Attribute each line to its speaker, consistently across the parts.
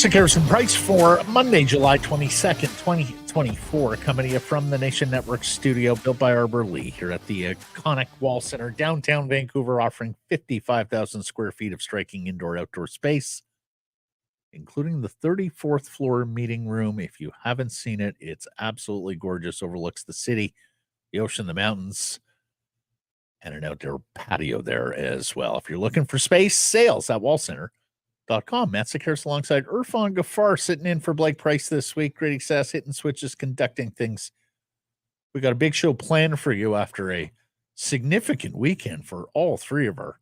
Speaker 1: Sekeres and Price for Monday, July 22nd, 2024, coming to you from the Nation Network studio built by Arbor Lee here at the iconic Wall Center, downtown Vancouver, offering 55,000 square feet of striking indoor-outdoor space, including the 34th floor meeting room. If you haven't seen it, it's absolutely gorgeous, overlooks the city, the ocean, the mountains, and an outdoor patio there as well. If you're looking for space, sales at wallcenter.com. Matt Sekeres alongside Irfaan Gaffar sitting in for Blake Price this week. Great success, hitting switches, conducting things. We got a big show planned for you after a significant weekend for all three of our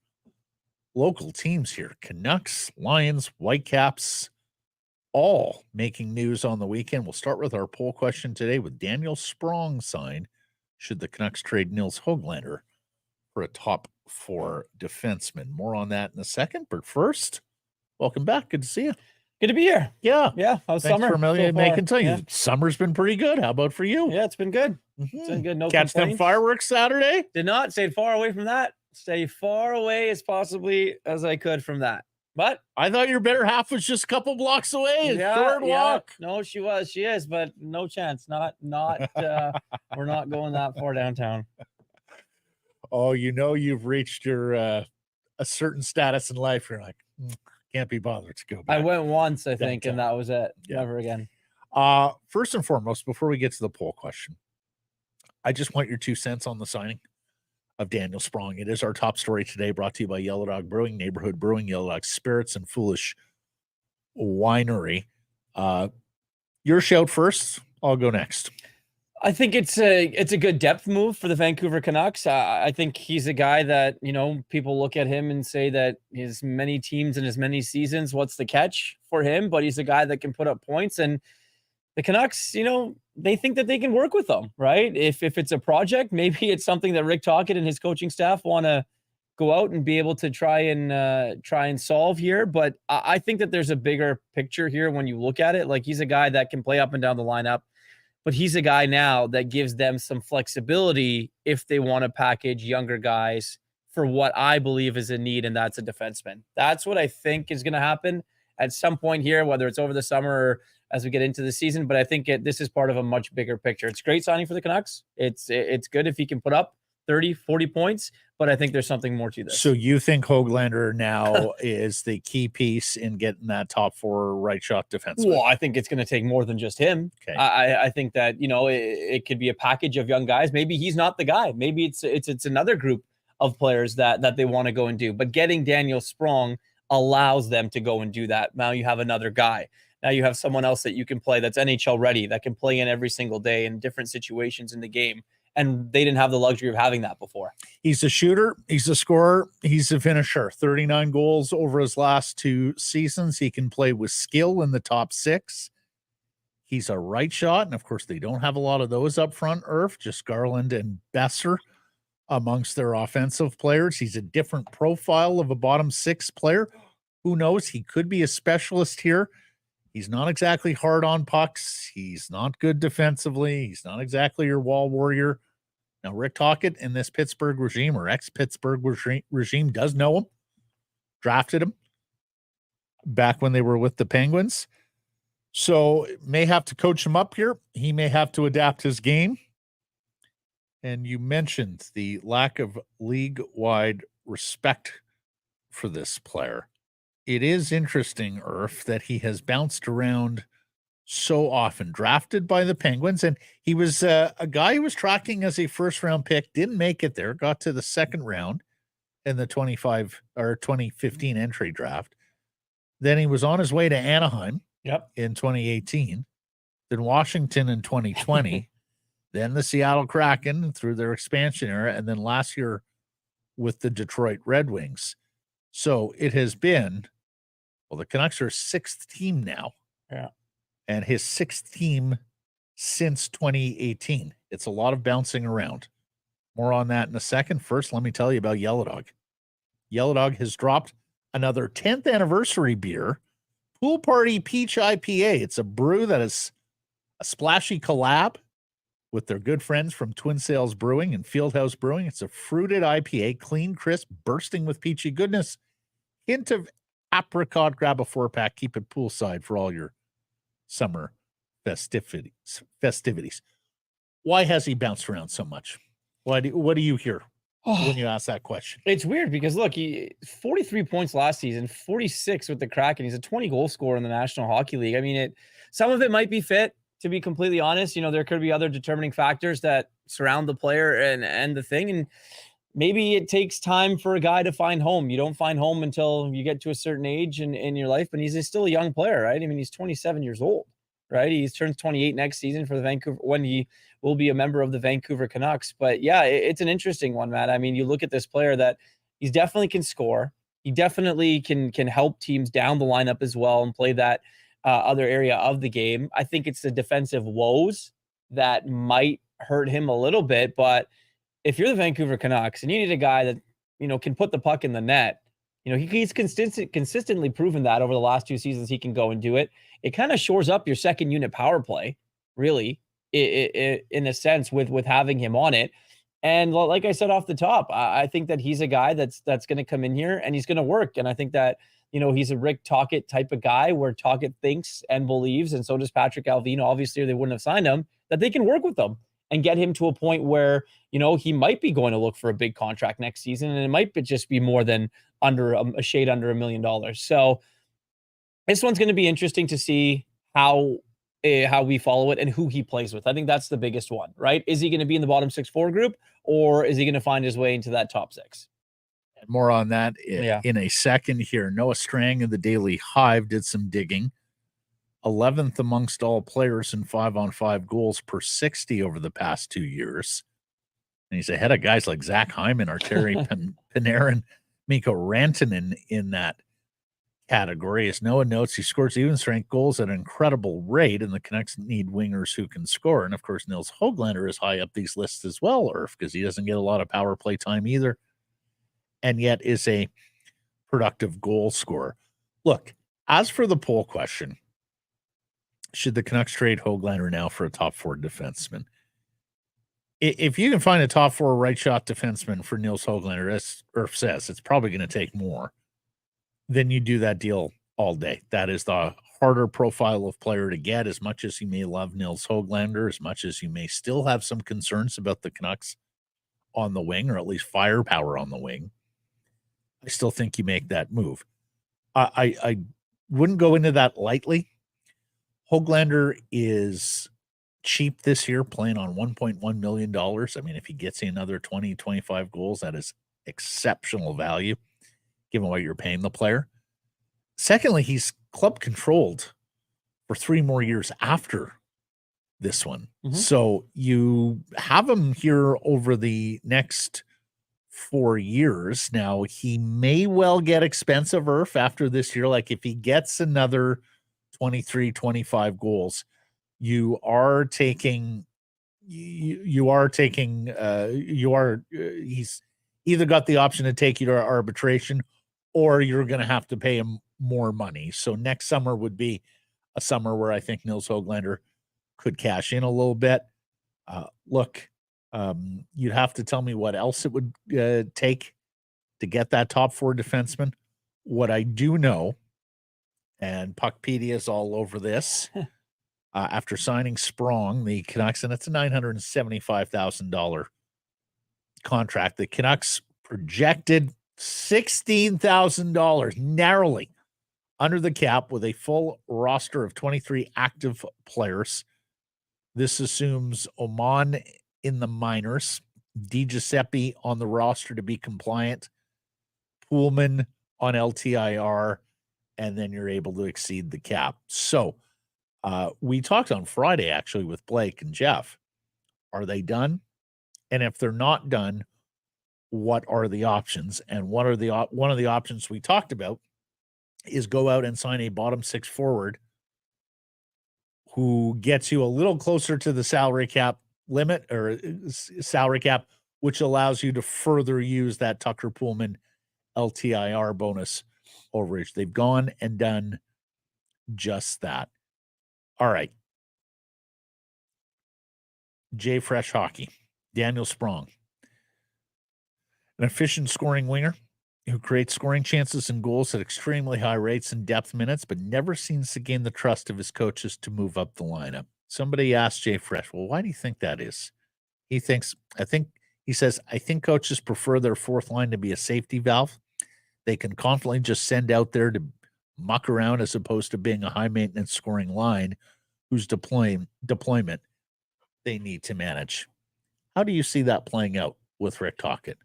Speaker 1: local teams here. Canucks, Lions, Whitecaps, all making news on the weekend. We'll start with our poll question today with Daniel Sprong signed. Should the Canucks trade Nils Hoglander for a top four defenseman? More on that in a second, but first, welcome back. Good to see you.
Speaker 2: Good to be here.
Speaker 1: Yeah.
Speaker 2: How's
Speaker 1: Thanks
Speaker 2: summer?
Speaker 1: for making time.
Speaker 2: Yeah.
Speaker 1: Summer's been pretty good. How about for you?
Speaker 2: Yeah, it's been good. It's been good. No
Speaker 1: Catch
Speaker 2: complaints.
Speaker 1: them fireworks Saturday?
Speaker 2: Did not. Stayed far away from that. Stay far away as possibly as I could from that. But
Speaker 1: I thought your better half was just a couple blocks away. A short walk.
Speaker 2: No, she is, but no chance. Not we're not going that far downtown.
Speaker 1: Oh, you've reached your a certain status in life. You're like, can't be bothered to go back.
Speaker 2: I went once, I think,
Speaker 1: downtown.
Speaker 2: and that was it.
Speaker 1: Yeah.
Speaker 2: Never again.
Speaker 1: First and foremost, before we get to the poll question, I just want your 2 cents on the signing of Daniel Sprong. It is our top story today, brought to you by Yellow Dog Brewing, Neighborhood Brewing, Yellow Dog Spirits, and Foolish Winery. Your shout first. I'll go next.
Speaker 2: I think it's a good depth move for the Vancouver Canucks. I think he's a guy that, people look at him and say that his many teams and his many seasons, what's the catch for him? But he's a guy that can put up points, and the Canucks, they think that they can work with them, right? If it's a project, maybe it's something that Rick Tocchet and his coaching staff want to go out and be able to try and solve here. But I think that there's a bigger picture here when you look at it. Like, he's a guy that can play up and down the lineup, but he's a guy now that gives them some flexibility if they want to package younger guys for what I believe is a need, and that's a defenseman. That's what I think is going to happen at some point here, whether it's over the summer or as we get into the season. But I think this is part of a much bigger picture. It's great signing for the Canucks. It's good if he can put up 30, 40 points, but I think there's something more to this.
Speaker 1: So you think Hoglander now is the key piece in getting that top four right shot defenseman?
Speaker 2: Well, I think it's going to take more than just him.
Speaker 1: Okay.
Speaker 2: I think that, it could be a package of young guys. Maybe he's not the guy. Maybe it's another group of players that they want to go and do. But getting Daniel Sprong allows them to go and do that. Now you have another guy. Now you have someone else that you can play that's NHL ready, that can play in every single day in different situations in the game. And they didn't have the luxury of having that before.
Speaker 1: He's a shooter. He's a scorer. He's a finisher. 39 goals over his last 2 seasons. He can play with skill in the top 6. He's a right shot. And, of course, they don't have a lot of those up front, Irf, just Garland and Besser amongst their offensive players. He's a different profile of a bottom 6 player. Who knows? He could be a specialist here. He's not exactly hard on pucks. He's not good defensively. He's not exactly your wall warrior. Now, Rick Tocchet in this Pittsburgh regime or ex-Pittsburgh regime does know him, drafted him back when they were with the Penguins. So may have to coach him up here. He may have to adapt his game. And you mentioned the lack of league-wide respect for this player. It is interesting, Irf, that he has bounced around so often, drafted by the Penguins, and he was a guy who was tracking as a first-round pick, didn't make it there, got to the second round in the 2015 entry draft. Then he was on his way to Anaheim in 2018, then Washington in 2020, then the Seattle Kraken through their expansion era, and then last year with the Detroit Red Wings. So it has been, the Canucks are 6th team now.
Speaker 2: Yeah.
Speaker 1: And his 6th team since 2018. It's a lot of bouncing around. More on that in a second. First, let me tell you about Yellow Dog. Yellow Dog has dropped another 10th anniversary beer, Pool Party Peach IPA. It's a brew that is a splashy collab with their good friends from Twin Sails Brewing and Fieldhouse Brewing. It's a fruited IPA, clean, crisp, bursting with peachy goodness. Hint of apricot, grab a 4-pack, keep it poolside for all your summer festivities. Why has he bounced around so much? What do you hear when you ask that question?
Speaker 2: It's weird because look, he 43 points last season, 46 with the Kraken. He's a 20 goal scorer in the National Hockey League. I mean, some of it might be fit, to be completely honest. There could be other determining factors that surround the player and the thing. And maybe it takes time for a guy to find home. You don't find home until you get to a certain age in your life, but he's still a young player, right? I mean, he's 27 years old, right? He turns 28 next season for the Vancouver, when he will be a member of the Vancouver Canucks. But yeah, it's an interesting one, Matt. I mean, you look at this player that he's definitely can score. He definitely can help teams down the lineup as well and play that other area of the game. I think it's the defensive woes that might hurt him a little bit, but if you're the Vancouver Canucks and you need a guy that, can put the puck in the net, he's consistently proven that over the last 2 seasons he can go and do it. It kind of shores up your second unit power play, really, in a sense, with having him on it. And like I said off the top, I think that he's a guy that's going to come in here and he's going to work. And I think that, he's a Rick Tocchet type of guy where Tocchet thinks and believes, and so does Patrick Alvino, obviously, or they wouldn't have signed him, that they can work with them and get him to a point where, he might be going to look for a big contract next season, and it might just be more than under a shade under $1 million. So this one's going to be interesting to see how we follow it and who he plays with. I think that's the biggest one, right? Is he going to be in the bottom 6-4 group, or is he going to find his way into that top 6?
Speaker 1: And more on that in a second here. Noah Strang of the Daily Hive did some digging. 11th amongst all players in 5-on-5 goals per 60 over the past 2 years. And he's ahead of guys like Zach Hyman, Arturi Panarin, Mikko Rantanen in that category. As Noah notes, he scores even strength goals at an incredible rate, and the Canucks need wingers who can score. And, of course, Nils Hoglander is high up these lists as well, Irf, because he doesn't get a lot of power play time either, and yet is a productive goal scorer. Look, as for the poll question, should the Canucks trade Hoglander now for a top 4 defenseman? If you can find a top 4 right shot defenseman for Nils Hoglander, as Irf says, it's probably going to take more. Then you do that deal all day. That is the harder profile of player to get. As much as you may love Nils Hoglander, as much as you may still have some concerns about the Canucks on the wing, or at least firepower on the wing, I still think you make that move. I wouldn't go into that lightly. Hoglander is cheap this year, playing on $1.1 million. I mean, if he gets another 20, 25 goals, that is exceptional value, given what you're paying the player. Secondly, he's club controlled for 3 more years after this one. Mm-hmm. So you have him here over the next 4 years. Now, he may well get expensive, Irf, after this year. Like, if he gets another 23, 25 goals, he's either got the option to take you to arbitration, or you're going to have to pay him more money. So next summer would be a summer where I think Nils Hoglander could cash in a little bit. You'd have to tell me what else it would take to get that top 4 defenseman. What I do know, and Puckpedia is all over this, after signing Sprong, the Canucks, and it's a $975,000 contract, the Canucks projected $16,000, narrowly under the cap, with a full roster of 23 active players. This assumes Oman in the minors, Di Giuseppe on the roster to be compliant, Pullman on LTIR, and then you're able to exceed the cap. So we talked on Friday, actually, with Blake and Jeff. Are they done? And if they're not done, what are the options? And one of the options we talked about is go out and sign a bottom 6 forward who gets you a little closer to the salary cap limit, or salary cap, which allows you to further use that Tucker Pullman LTIR bonus overage. They've gone and done just that. All right. Jay Fresh Hockey, Daniel Sprong, an efficient scoring winger, who creates scoring chances and goals at extremely high rates and depth minutes, but never seems to gain the trust of his coaches to move up the lineup. Somebody asked Jay Fresh, well, why do you think that is? He says, I think coaches prefer their fourth line to be a safety valve. They can confidently just send out there to muck around as opposed to being a high maintenance scoring line whose deployment they need to manage. How do you see that playing out with Rick Tocchet?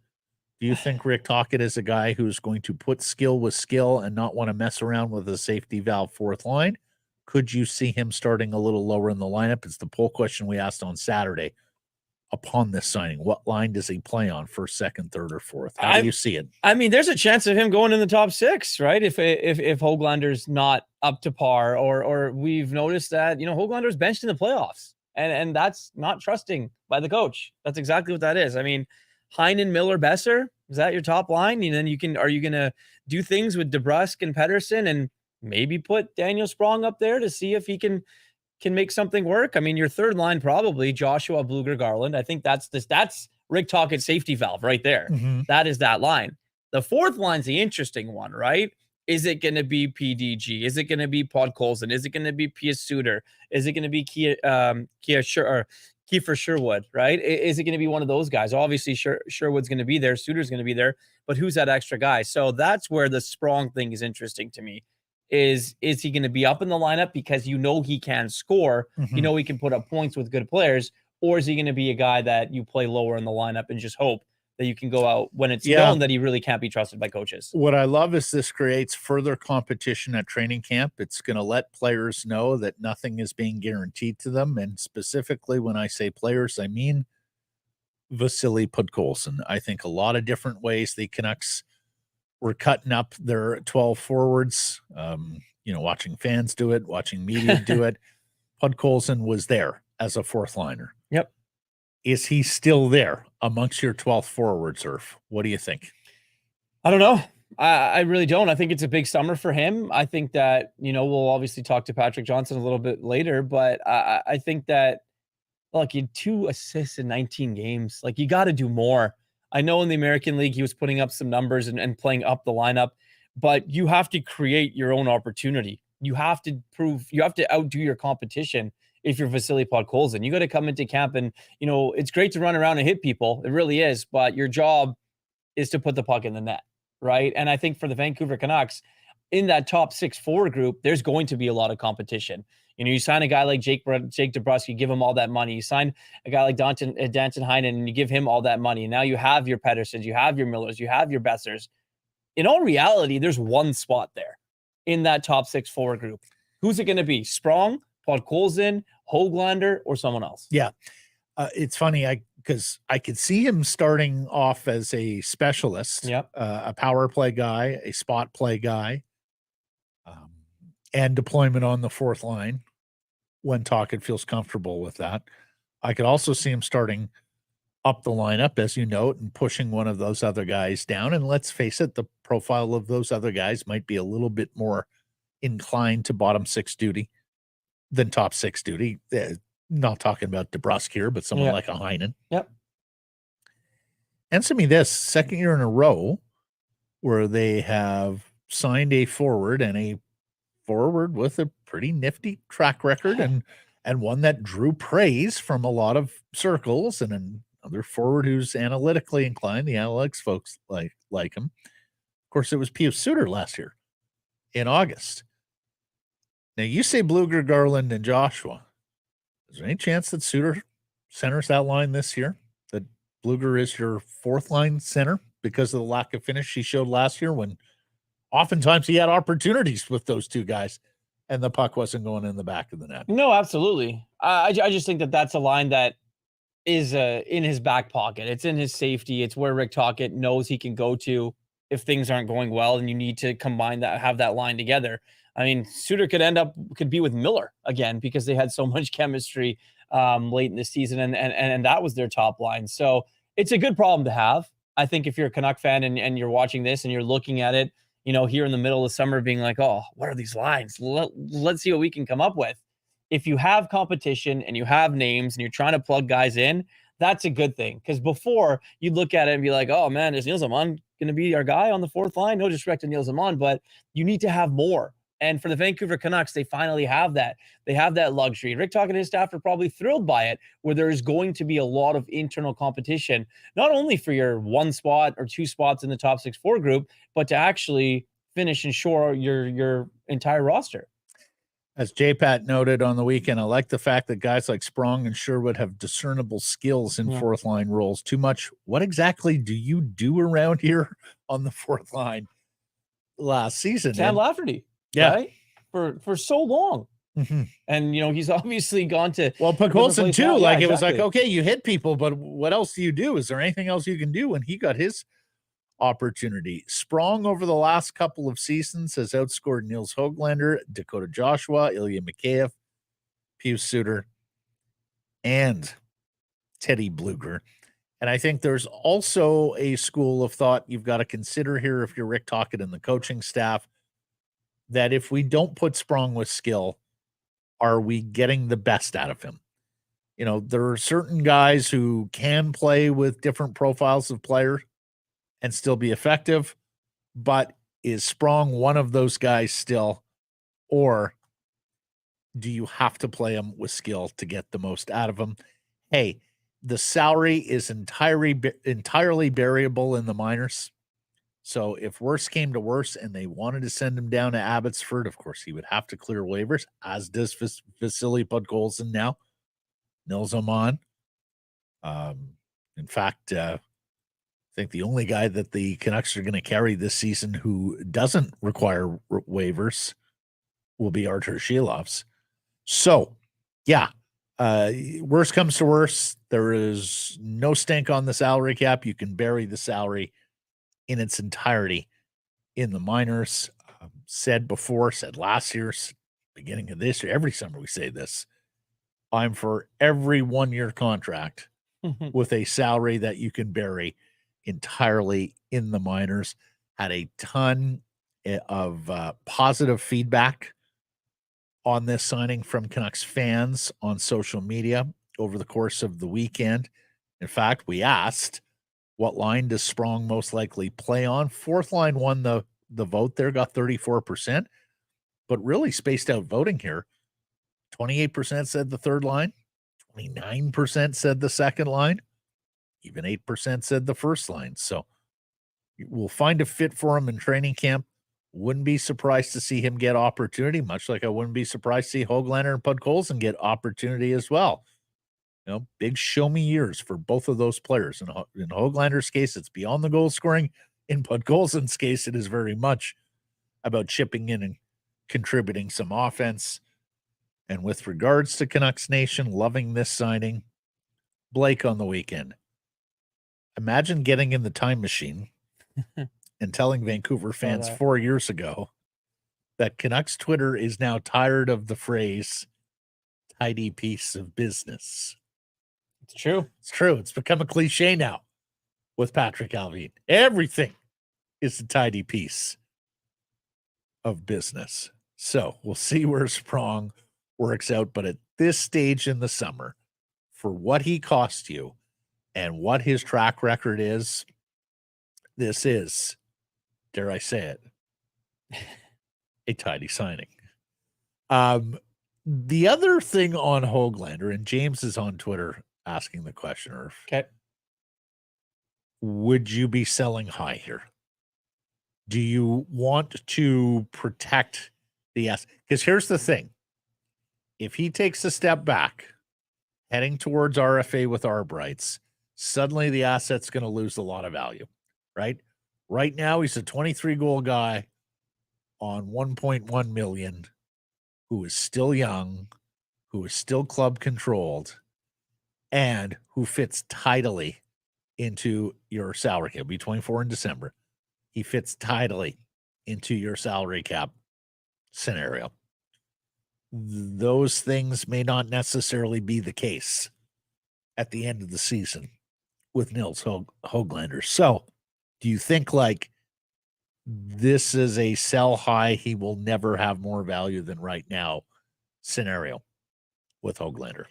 Speaker 1: Do you think Rick Tocchet is a guy who's going to put skill with skill and not want to mess around with a safety valve fourth line? Could you see him starting a little lower in the lineup? It's the poll question we asked on Saturday. Upon this signing, what line does he play on, first, second, third, or fourth? How do you see it?
Speaker 2: I mean, there's a chance of him going in the top six, right? If Hoglander's not up to par, or we've noticed that, Hoglander's benched in the playoffs, and that's not trusting by the coach. That's exactly what that is. I mean, Heinen, Miller, Besser, is that your top line? And then are you going to do things with DeBrusk and Pedersen and maybe put Daniel Sprong up there to see if he can make something work? I mean, your third line, probably Joshua, Bluger, Garland. I think that's Rick Tocchet's safety valve right there.
Speaker 1: Mm-hmm.
Speaker 2: That is that line. The fourth line's the interesting one, right? Is it going to be PDG? Is it going to be Podkolzin? Is it going to be Pius Suter? Is it going to be Kiefer Sherwood, right? Is it going to be one of those guys? Obviously, Sherwood's going to be there. Suter's going to be there. But who's that extra guy? So that's where the Sprong thing is interesting to me. Is he going to be up in the lineup because he can score,
Speaker 1: Mm-hmm.
Speaker 2: He can put up points with good players, or is he going to be a guy that you play lower in the lineup and just hope that you can go out when it's known that he really can't be trusted by coaches?
Speaker 1: What I love is this creates further competition at training camp. It's going to let players know that nothing is being guaranteed to them. And specifically, when I say players, I mean Vasily Podkolzin. I think a lot of different ways the Canucks were cutting up their 12 forwards, watching fans do it, watching media do it. Podkolzin was there as a fourth liner.
Speaker 2: Yep.
Speaker 1: Is he still there amongst your 12th forwards, Irf? What do you think?
Speaker 2: I don't know. I really don't. I think it's a big summer for him. I think that, we'll obviously talk to Patrick Johnston a little bit later, but I think that, look, you had 2 assists in 19 games. Like, you got to do more. I know in the American League, he was putting up some numbers and playing up the lineup, but you have to create your own opportunity. You have to outdo your competition if you're Vasily Podkolzin. You got to come into camp and, it's great to run around and hit people. It really is. But your job is to put the puck in the net, right? And I think for the Vancouver Canucks, in that top 6 forward group, there's going to be a lot of competition. You sign a guy like Jake DeBrusk, you give him all that money. You sign a guy like Danton Heinen, and you give him all that money. Now you have your Pedersens, you have your Millers, you have your Bessers. In all reality, there's one spot there in that top 6 forward group. Who's it going to be? Sprong, Podkolzin, Hoglander, or someone else?
Speaker 1: Yeah. It's funny because I could see him starting off as a specialist, a power play guy, a spot play guy, and deployment on the fourth line when Tocchet feels comfortable with that. I could also see him starting up the lineup, as you note, and pushing one of those other guys down. And let's face it, the profile of those other guys might be a little bit more inclined to bottom 6 duty than top 6 duty. Not talking about DeBrusk here, but someone like a Heinen.
Speaker 2: Yep.
Speaker 1: Answer me this: second year in a row where they have signed a forward, and a forward with a pretty nifty track record, and one that drew praise from a lot of circles, and another forward who's analytically inclined. The analytics folks like him. Of course, it was Pius Suter last year in August. Now you say Bluger, Garland, and Joshua. Is there any chance that Suter centers that line this year? That Bluger is your fourth line center because of the lack of finish he showed last year, when oftentimes he had opportunities with those two guys and the puck wasn't going in the back of the net?
Speaker 2: No, absolutely. I just think that that's a line that is in his back pocket. It's in his safety. It's where Rick Tocchet knows he can go to if things aren't going well, and you need to combine that, have that line together. I mean, Suter could be with Miller again because they had so much chemistry late in the season, and that was their top line. So it's a good problem to have. I think if you're a Canuck fan and you're watching this and you're looking at it, here in the middle of summer being like, oh, what are these lines? Let's see what we can come up with. If you have competition and you have names and you're trying to plug guys in, that's a good thing. Because before, you'd look at it and be like, oh, man, there's Nils Amon going to be our guy on the fourth line. No disrespect to Neil Zaman, but you need to have more. And for the Vancouver Canucks, they finally have that. They have that luxury. Rick Tocchet and his staff are probably thrilled by it, where there's going to be a lot of internal competition, not only for your 1 spot or 2 spots in the top 6-4 group, but to actually finish and shore your entire roster.
Speaker 1: As JPAT noted on the weekend, I like the fact that guys like Sprong and Sherwood have discernible skills in fourth line roles. Too much. What exactly do you do around here on the fourth line last season?
Speaker 2: Sam Lafferty, right? For so long.
Speaker 1: Mm-hmm.
Speaker 2: And, he's obviously gone to...
Speaker 1: Well, Podkolzin too. Like, it was like, okay, you hit people, but what else do you do? Is there anything else you can do? And he got his opportunity. Sprong over the last couple of seasons has outscored Nils Hoglander, Dakota Joshua, Ilya Mikheyev, Pius Suter, and Teddy Bluger. And I think there's also a school of thought you've got to consider here if you're Rick Tocchet and the coaching staff, that if we don't put Sprong with skill, are we getting the best out of him? There are certain guys who can play with different profiles of players and still be effective, but is Sprong one of those guys still, or do you have to play him with skill to get the most out of him? Hey, the salary is entirely variable in the minors. So if worse came to worse and they wanted to send him down to Abbotsford, of course, he would have to clear waivers, as does Vasily Podkolzin now, Nils Zaman. In fact, I think the only guy that the Canucks are going to carry this season who doesn't require waivers will be Artur Shilovs. So, yeah, worst comes to worst. There is no stink on the salary cap. You can bury the salary in its entirety in the minors. Said last year, beginning of this year, every summer we say this, I'm for every 1-year contract with a salary that you can bury entirely in the minors. Had a ton of positive feedback on this signing from Canucks fans on social media over the course of the weekend. In fact, we asked, what line does Sprong most likely play on? Fourth line won the vote there, got 34%, but really spaced out voting here. 28% said the third line, 29% said the second line, even 8% said the first line. So we'll find a fit for him in training camp. Wouldn't be surprised to see him get opportunity, much like I wouldn't be surprised to see Hoglander and Podkolzin get opportunity as well. Big show me years for both of those players. In Hoglander's case, it's beyond the goal scoring. In Podkolzin's case, it is very much about chipping in and contributing some offense. And with regards to Canucks Nation, loving this signing, Blake on the weekend. Imagine getting in the time machine and telling Vancouver fans 4 years ago that Canucks Twitter is now tired of the phrase tidy piece of business.
Speaker 2: It's true.
Speaker 1: It's true. It's become a cliche now with Patrick Allvin. Everything is a tidy piece of business. So we'll see where Sprong works out. But at this stage in the summer, for what he cost you and what his track record is, this is, dare I say it, a tidy signing. The other thing on Hoglander, and James is on Twitter asking the question,
Speaker 2: okay,
Speaker 1: would you be selling high here? Do you want to protect the asset? Because here's the thing. If he takes a step back, heading towards RFA with Arbrights, suddenly the asset's going to lose a lot of value, right? Right now, he's a 23-goal guy on $1.1 million, who is still young, who is still club controlled, and who fits tidily into your salary cap. He'll be 24 in December. He fits tidily into your salary cap scenario. Those things may not necessarily be the case at the end of the season with Nils Hoglander. So do you think like this is a sell high, he will never have more value than right now scenario with Hoglander?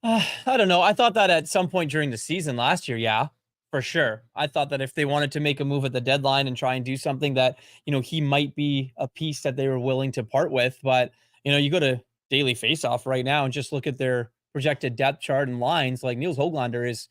Speaker 2: I don't know. I thought that at some point during the season last year, yeah. For sure. I thought that if they wanted to make a move at the deadline and try and do something that, he might be a piece that they were willing to part with. But, you go to Daily Faceoff right now and just look at their projected depth chart and lines. Like Niels Hoglander is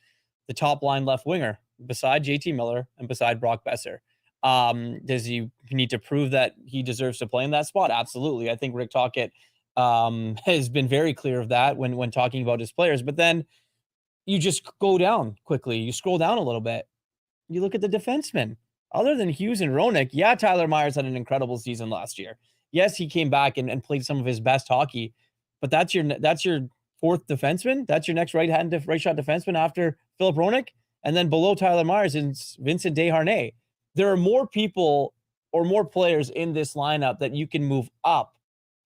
Speaker 2: the top line left winger beside JT Miller and beside Brock Besser. Does he need to prove that he deserves to play in that spot? Absolutely. I think Rick Tocchet has been very clear of that when talking about his players. But then you just go down quickly. You scroll down a little bit. You look at the defensemen. Other than Hughes and Roenick, yeah, Tyler Myers had an incredible season last year. Yes, he came back and played some of his best hockey, but that's your fourth defenseman. That's your next right shot defenseman after Philip Roenick, and then below Tyler Myers is Vincent Desharnais. There are more people or more players in this lineup that you can move up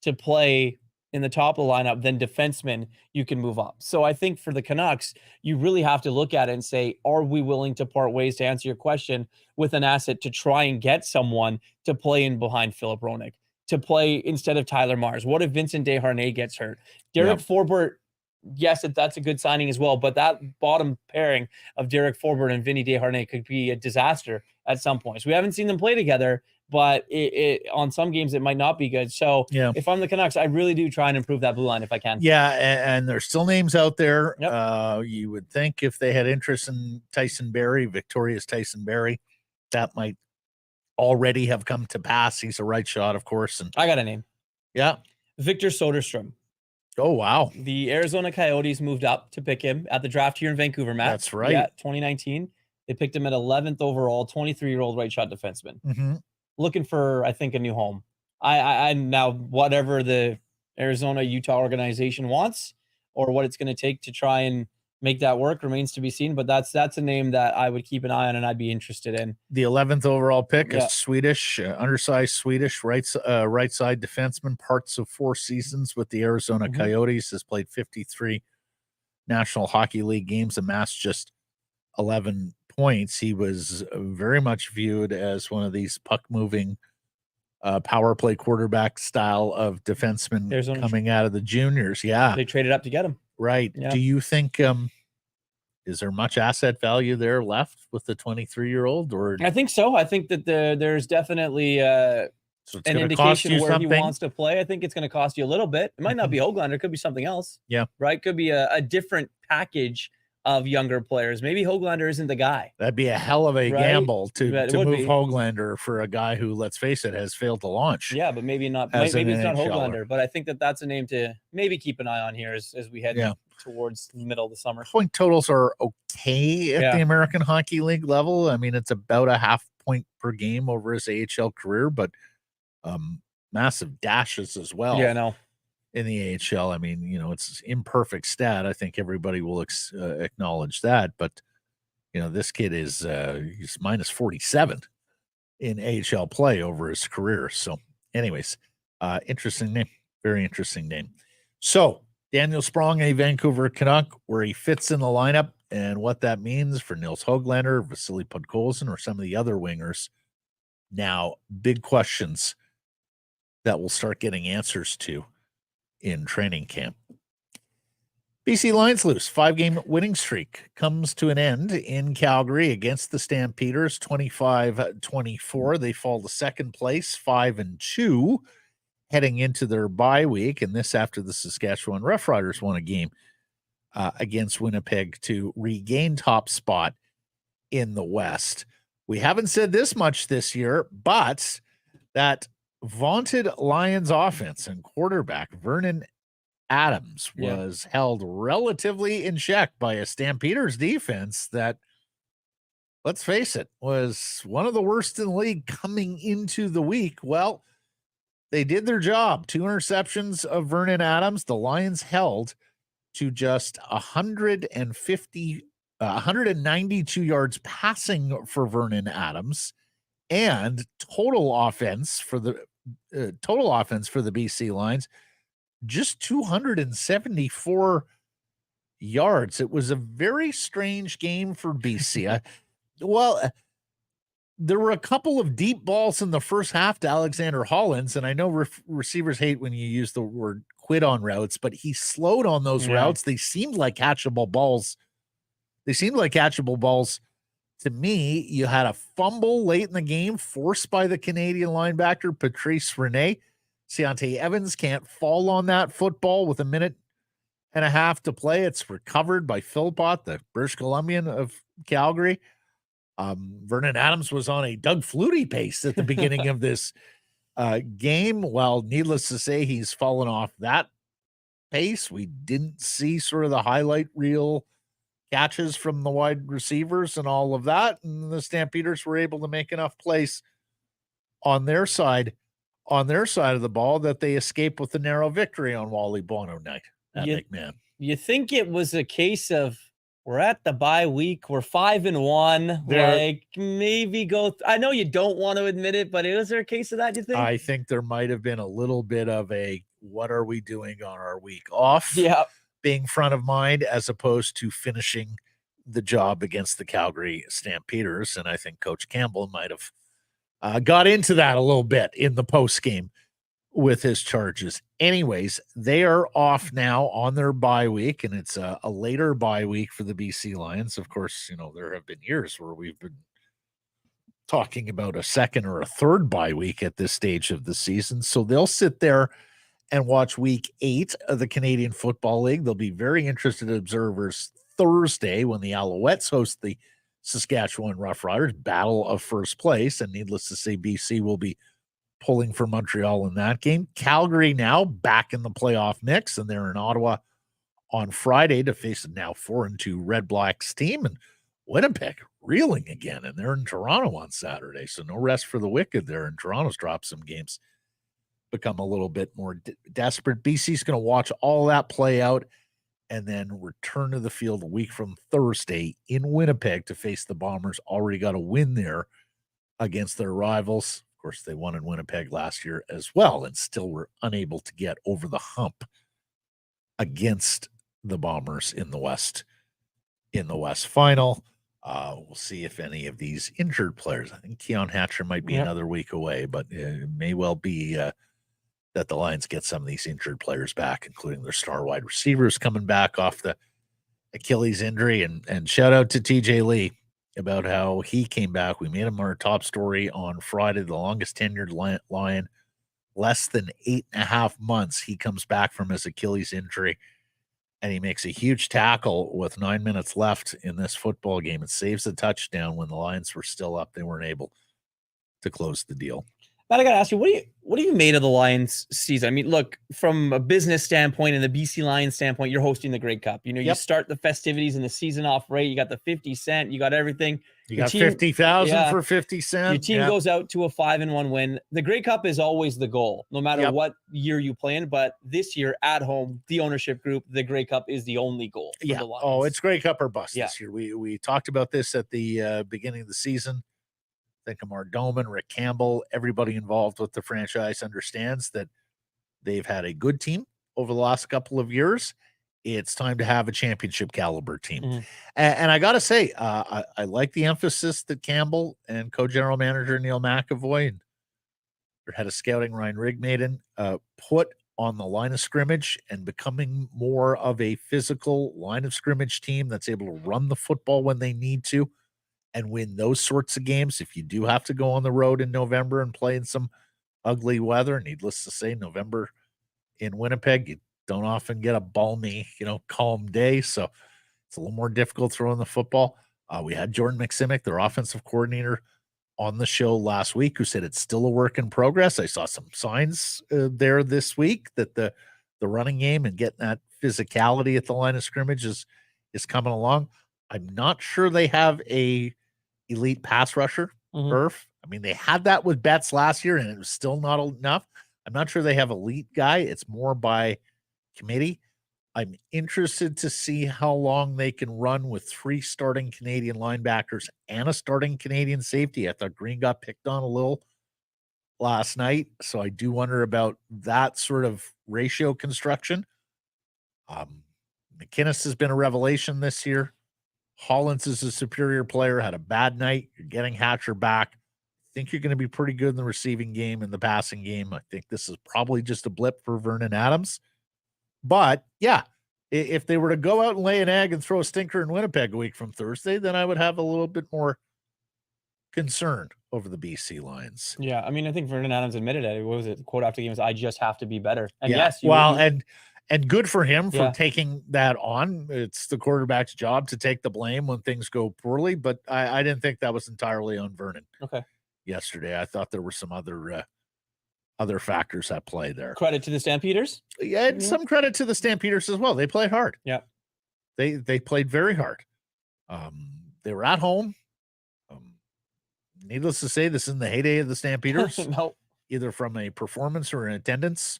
Speaker 2: to play in the top of the lineup than defensemen you can move up. So I think for the Canucks, you really have to look at it and say, are we willing to part ways, to answer your question, with an asset to try and get someone to play in behind Philip Roenick, to play instead of Tyler Myers? What if Vincent Desharnais gets hurt? Derek Forbort, yes, that's a good signing as well, but that bottom pairing of Derek Forbort and Vinny Desharnais could be a disaster at some point. So we haven't seen them play together, but on some games it might not be good. So if I'm the Canucks, I really do try and improve that blue line if I can.
Speaker 1: Yeah, and there's still names out there.
Speaker 2: Yep.
Speaker 1: You would think if they had interest in Tyson Barrie, Victoria's Tyson Barrie, that might already have come to pass. He's a right shot, of course. And
Speaker 2: I got a name.
Speaker 1: Yeah.
Speaker 2: Victor Soderstrom.
Speaker 1: Oh, wow.
Speaker 2: The Arizona Coyotes moved up to pick him at the draft here in Vancouver, Matt.
Speaker 1: That's right.
Speaker 2: Yeah, 2019. They picked him at 11th overall, 23-year-old right shot defenseman.
Speaker 1: Mm-hmm.
Speaker 2: Looking for, I think, a new home. I now whatever the Arizona Utah organization wants or what it's going to take to try and make that work remains to be seen. But that's a name that I would keep an eye on and I'd be interested in.
Speaker 1: The 11th overall pick is Swedish, undersized Swedish right side defenseman, parts of 4 seasons with the Arizona Coyotes, has played 53 National Hockey League games, amassed just 11 points. He was very much viewed as one of these puck-moving power play quarterback style of defensemen coming out of the juniors. Yeah.
Speaker 2: They traded up to get him.
Speaker 1: Right.
Speaker 2: Yeah.
Speaker 1: Do you think is there much asset value there left with the 23-year-old? Or
Speaker 2: I think so. I think that there's definitely an indication where he wants to play. I think it's going to cost you a little bit. It might not be Hoglander. It could be something else.
Speaker 1: Yeah.
Speaker 2: Right. Could be a different package of younger players. Maybe Hoglander isn't the guy.
Speaker 1: That'd be a hell of a gamble to move Hoglander for a guy who, let's face it, has failed to launch.
Speaker 2: Yeah, but maybe not. Maybe it's not Hoglander, but I think that's a name to maybe keep an eye on here as we head towards the middle of the summer.
Speaker 1: Point totals are okay at the American Hockey League level. I mean, it's about a half point per game over his AHL career, but massive dashes as well.
Speaker 2: Yeah, no.
Speaker 1: In the AHL, I mean, it's imperfect stat. I think everybody will acknowledge that. But, this kid is he's minus 47 in AHL play over his career. So, anyways, interesting name. Very interesting name. So, Daniel Sprong, a Vancouver Canuck, where he fits in the lineup and what that means for Nils Hoglander, Vasily Podkolzin, or some of the other wingers. Now, big questions that we'll start getting answers to in training camp. BC Lions loose 5-game winning streak comes to an end in Calgary against the Stampeders, 25-24. They fall to second place, 5-2, heading into their bye week, and this after the Saskatchewan Roughriders won a game against Winnipeg to regain top spot in the West. We haven't said this much this year, but that vaunted Lions offense and quarterback Vernon Adams was held relatively in check by a Stampeders defense that, let's face it, was one of the worst in the league coming into the week. Well, they did their job. 2 interceptions of Vernon Adams. The Lions held to just 192 yards passing for Vernon Adams, and total offense for the BC Lions, just 274 yards. It was a very strange game for BC. There were a couple of deep balls in the first half to Alexander Hollins, and I know receivers hate when you use the word quit on routes, but he slowed on those routes. They seemed like catchable balls. To me, you had a fumble late in the game forced by the Canadian linebacker, Patrice Rene. Seontae Evans can't fall on that football with a minute and a half to play. It's recovered by Philpott, the British Columbian of Calgary. Vernon Adams was on a Doug Flutie pace at the beginning of this game. Well, needless to say, he's fallen off that pace. We didn't see sort of the highlight reel catches from the wide receivers and all of that. And the Stampeders were able to make enough plays on their side of the ball that they escaped with the narrow victory on Wally Buono night at McMahon.
Speaker 2: You think it was a case of we're at the bye week, we're 5-1, like maybe go. I know you don't want to admit it, but is there a case of that, you think?
Speaker 1: I think there might have been a little bit of a what are we doing on our week off being front of mind as opposed to finishing the job against the Calgary Stampeders. And I think Coach Campbell might have got into that a little bit in the post game with his charges. Anyways, they are off now on their bye week, and it's a later bye week for the BC Lions. Of course, you know, there have been years where we've been talking about a second or a third bye week at this stage of the season. So they'll sit there and watch week 8 of the Canadian Football League. They'll be very interested observers Thursday when the Alouettes host the Saskatchewan Roughriders, battle of first place. And needless to say, BC will be pulling for Montreal in that game. Calgary now back in the playoff mix, and they're in Ottawa on Friday to face a now 4-2 Red Blacks team. And Winnipeg reeling again, and they're in Toronto on Saturday. So no rest for the wicked there. And Toronto's dropped some games, become a little bit more desperate. BC's going to watch all that play out and then return to the field a week from Thursday in Winnipeg to face the Bombers. Already got a win there against their rivals. Of course, they won in Winnipeg last year as well and still were unable to get over the hump against the Bombers in the West final. We'll see if any of these injured players, I think Keon Hatcher might be another week away, but it may well be that the Lions get some of these injured players back, including their star wide receivers coming back off the Achilles injury. And shout out to TJ Lee about how he came back. We made him our top story on Friday, the longest tenured Lion, less than 8.5 months. He comes back from his Achilles injury, and he makes a huge tackle with 9 minutes left in this football game. It saves a touchdown when the Lions were still up. They weren't able to close the deal.
Speaker 2: Matt, I got to ask you, what do you made of the Lions season? I mean, look, from a business standpoint and the BC Lions standpoint, you're hosting the Grey Cup. You know, you start the festivities and the season off right. You got the 50 cent, you got everything.
Speaker 1: You got 50,000 for 50 cents.
Speaker 2: Your team goes out to a 5-1 win. The Grey Cup is always the goal, no matter what year you play in. But this year at home, the ownership group, the Grey Cup is the only goal for the Lions.
Speaker 1: Oh, it's Grey Cup or bust this year. We talked about this at the beginning of the season. I think Amar Doman, Rick Campbell, everybody involved with the franchise understands that they've had a good team over the last couple of years. It's time to have a championship caliber team. Mm-hmm. And I got to say, I like the emphasis that Campbell and co-general manager Neil McAvoy and their head of scouting Ryan Rigmaiden put on the line of scrimmage and becoming more of a physical line of scrimmage team that's able to run the football when they need to and win those sorts of games. If you do have to go on the road in November and play in some ugly weather, needless to say, November in Winnipeg, you don't often get a balmy, calm day. So it's a little more difficult throwing the football. We had Jordan McSimic, their offensive coordinator, on the show last week, who said it's still a work in progress. I saw some signs there this week that the running game and getting that physicality at the line of scrimmage is coming along. I'm not sure they have a elite pass rusher, Irf. I mean, they had that with Betts last year, and it was still not enough. I'm not sure they have elite guy. It's more by committee. I'm interested to see how long they can run with 3 starting Canadian linebackers and a starting Canadian safety. I thought Green got picked on a little last night, so I do wonder about that sort of ratio construction. McInnes has been a revelation this year. Hollins is a superior player, had a bad night. You're getting Hatcher back. I think you're going to be pretty good in the receiving game and the passing game. I think this is probably just a blip for Vernon Adams. But, yeah, if they were to go out and lay an egg and throw a stinker in Winnipeg a week from Thursday, then I would have a little bit more concerned over the BC Lions.
Speaker 2: Yeah, I mean, I think Vernon Adams admitted it. What was it? The quote after the game was, "I just have to be better." And
Speaker 1: Yeah.
Speaker 2: yes,
Speaker 1: and good for him for
Speaker 2: Yeah.
Speaker 1: taking that on. It's the quarterback's job to take the blame when things go poorly, but I didn't think that was entirely on Vernon
Speaker 2: okay.
Speaker 1: yesterday. I thought there were some other factors at play there.
Speaker 2: Credit to the Stampeders.
Speaker 1: Yeah, and some credit to the Stampeders as well. They played hard.
Speaker 2: Yeah.
Speaker 1: They played very hard. They were at home. Needless to say, this is in the heyday of the Stampeders,
Speaker 2: No.
Speaker 1: either from a performance or an attendance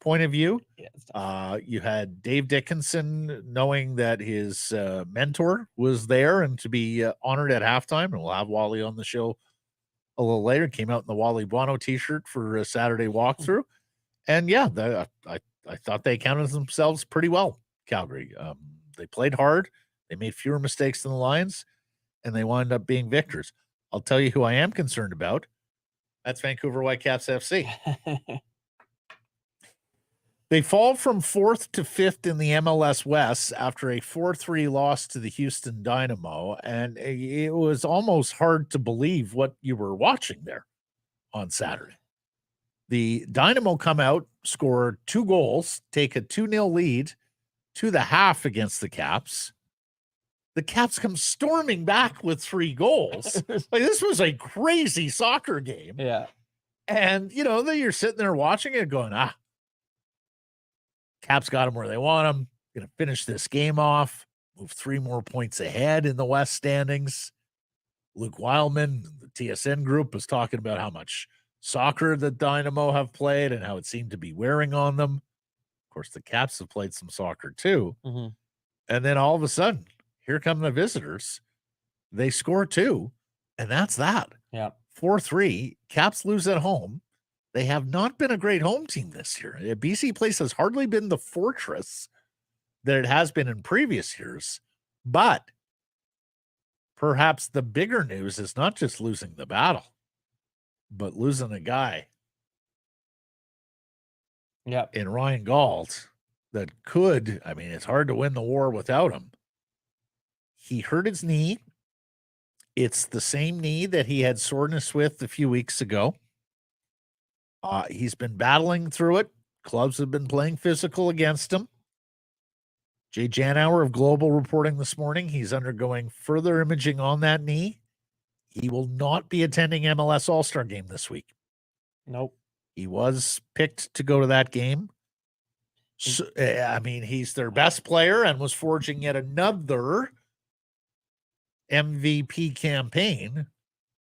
Speaker 1: point of view.
Speaker 2: Yeah,
Speaker 1: You had Dave Dickinson knowing that his mentor was there and to be honored at halftime. And we'll have Wally on the show a little later. Came out in the Wally Buono t-shirt for a Saturday walkthrough. And yeah, I thought they counted themselves pretty well, Calgary. They played hard. They made fewer mistakes than the Lions, and they wound up being victors. I'll tell you who I am concerned about. That's Vancouver Whitecaps FC. They fall from 4th to 5th in the MLS West after a 4-3 loss to the Houston Dynamo, and it was almost hard to believe what you were watching there on Saturday. The Dynamo come out, score 2 goals, take a 2-0 lead to the half against the Caps. The Caps come storming back with 3 goals. Like, this was a crazy soccer game.
Speaker 2: Yeah.
Speaker 1: And, then you're sitting there watching it going, Caps got them where they want them. Going to finish this game off, move 3 more points ahead in the West standings. Luke Wildman, the TSN group, was talking about how much soccer the Dynamo have played and how it seemed to be wearing on them. Of course, the Caps have played some soccer too.
Speaker 2: Mm-hmm.
Speaker 1: And then all of a sudden, here come the visitors. They score 2, and that's that.
Speaker 2: Yeah.
Speaker 1: 4-3. Caps lose at home. They have not been a great home team this year. BC Place has hardly been the fortress that it has been in previous years. But perhaps the bigger news is not just losing the battle, but losing a guy in Ryan Gauld that could, it's hard to win the war without him. He hurt his knee. It's the same knee that he had soreness with a few weeks ago. He's been battling through it. Clubs have been playing physical against him. Jay Janauer of Global reporting this morning, he's undergoing further imaging on that knee. He will not be attending MLS All-Star Game this week.
Speaker 2: Nope.
Speaker 1: He was picked to go to that game. So, he's their best player and was forging yet another MVP campaign,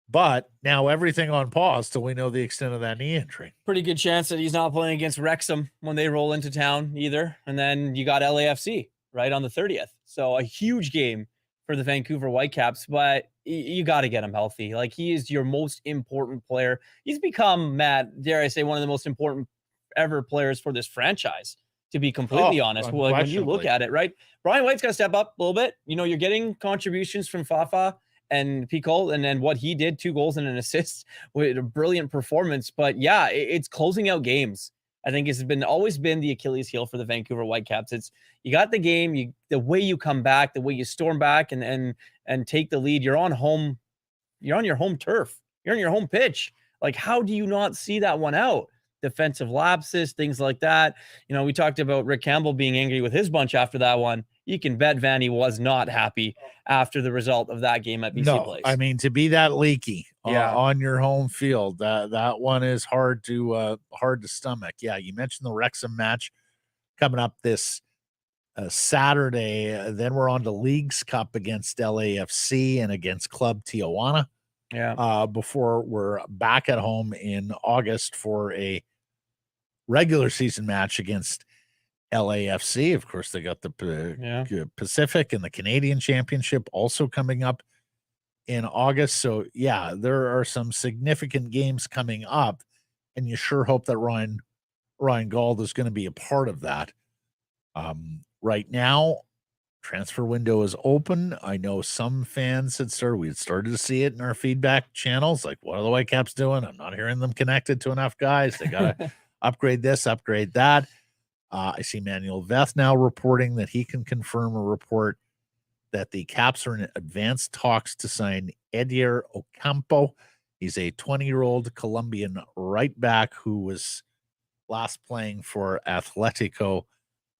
Speaker 1: but now everything on pause till we know the extent of that knee injury.
Speaker 2: Pretty good chance that he's not playing against Wrexham when they roll into town either. And then you got LAFC right on the 30th. So a huge game for the Vancouver Whitecaps, but you got to get him healthy. Like, he is your most important player. He's become, Matt, dare I say, one of the most important ever players for this franchise, to be completely honest. Well, when you look at it, right? Brian White's got to step up a little bit. You're getting contributions from Fafa and Pico, and then what he did, 2 goals and an assist with a brilliant performance. But yeah, it's closing out games. I think it's always been the Achilles heel for the Vancouver Whitecaps. It's, you got the game, the way you come back, the way you storm back and take the lead. You're on your home turf. You're on your home pitch. Like, how do you not see that one out? Defensive lapses, things like that. We talked about Rick Campbell being angry with his bunch after that one. You can bet Vanny was not happy after the result of that game at BC Place.
Speaker 1: To be that leaky on your home field, that one is hard to stomach. Yeah, you mentioned the Wrexham match coming up this Saturday. Then we're on to Leagues Cup against LAFC and against Club Tijuana.
Speaker 2: Yeah.
Speaker 1: Before we're back at home in August for a regular season match against LAFC. Of course, they got the Pacific and the Canadian Championship also coming up in August. So, yeah, there are some significant games coming up, and you sure hope that Ryan Gauld is going to be a part of that. Right now, transfer window is open. I know some fans we had started to see it in our feedback channels. Like, what are the Whitecaps doing? I'm not hearing them connected to enough guys. They got to upgrade this, upgrade that. I see Manuel Veth now reporting that he can confirm a report that the Caps are in advanced talks to sign Edier Ocampo. He's a 20-year-old Colombian right back who was last playing for Atletico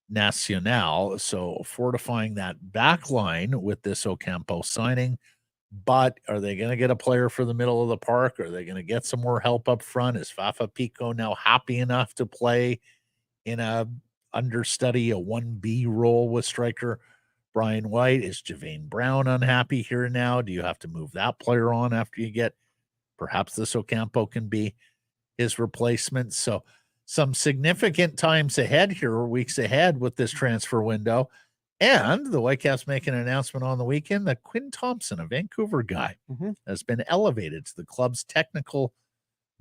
Speaker 1: Nacional. So fortifying that back line with this Ocampo signing. But are they going to get a player for the middle of the park? Are they going to get some more help up front? Is Fafa Pico now happy enough to play in a understudy, a 1B role with striker Brian White? Is Javane Brown unhappy here now? Do you have to move that player on after you get perhaps this Ocampo can be his replacement? So some significant times ahead here, or weeks ahead with this transfer window. And the Whitecaps make an announcement on the weekend that Quinn Thompson, a Vancouver guy, has been elevated to the club's technical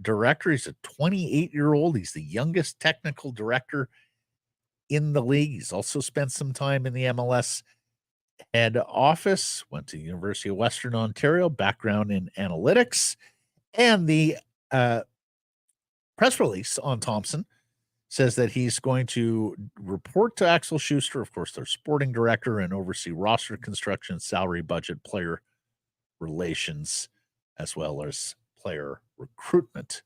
Speaker 1: director. He's a 28-year-old. He's the youngest technical director in the league. He's also spent some time in the MLS head office, went to the University of Western Ontario, background in analytics. And the press release on Thompson says that he's going to report to Axel Schuster, of course, their sporting director, and oversee roster construction, salary, budget, player relations, as well as player recruitment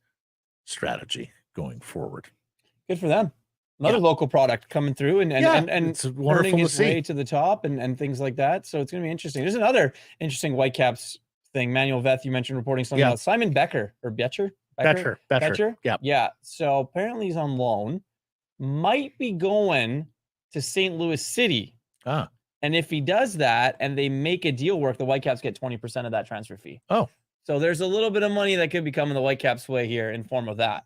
Speaker 1: strategy going forward.
Speaker 2: Good for them. Another local product coming through and
Speaker 1: it's wonderful
Speaker 2: earning
Speaker 1: to
Speaker 2: its
Speaker 1: see.
Speaker 2: way to the top and things like that. So it's going to be interesting. There's another interesting Whitecaps thing. Manuel Veth, you mentioned reporting something about Simon Becker or Betcher.
Speaker 1: Betcher.
Speaker 2: Yeah. So apparently he's on loan, might be going to St. Louis City. And if he does that and they make a deal work, the Whitecaps get 20% of that transfer fee. So there's a little bit of money that could be coming the Whitecaps' way here in form of that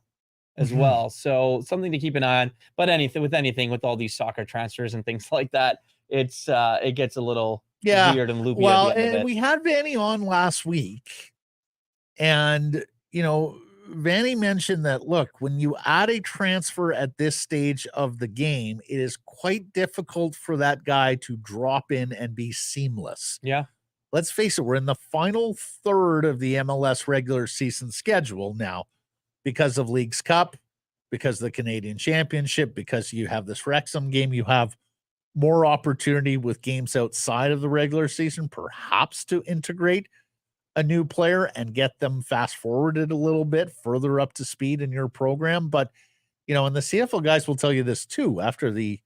Speaker 2: as well. So something to keep an eye on. But with all these soccer transfers and things like that, it gets a little weird and loopy.
Speaker 1: Well, and we had Vanny on last week, and Vanny mentioned that, look, when you add a transfer at this stage of the game, it is quite difficult for that guy to drop in and be seamless.
Speaker 2: Yeah.
Speaker 1: Let's face it, we're in the final third of the MLS regular season schedule now because of Leagues Cup, because of the Canadian Championship, because you have this Wrexham game. You have more opportunity with games outside of the regular season, perhaps to integrate a new player and get them fast forwarded a little bit further up to speed in your program. But, and the CFL guys will tell you this too, after the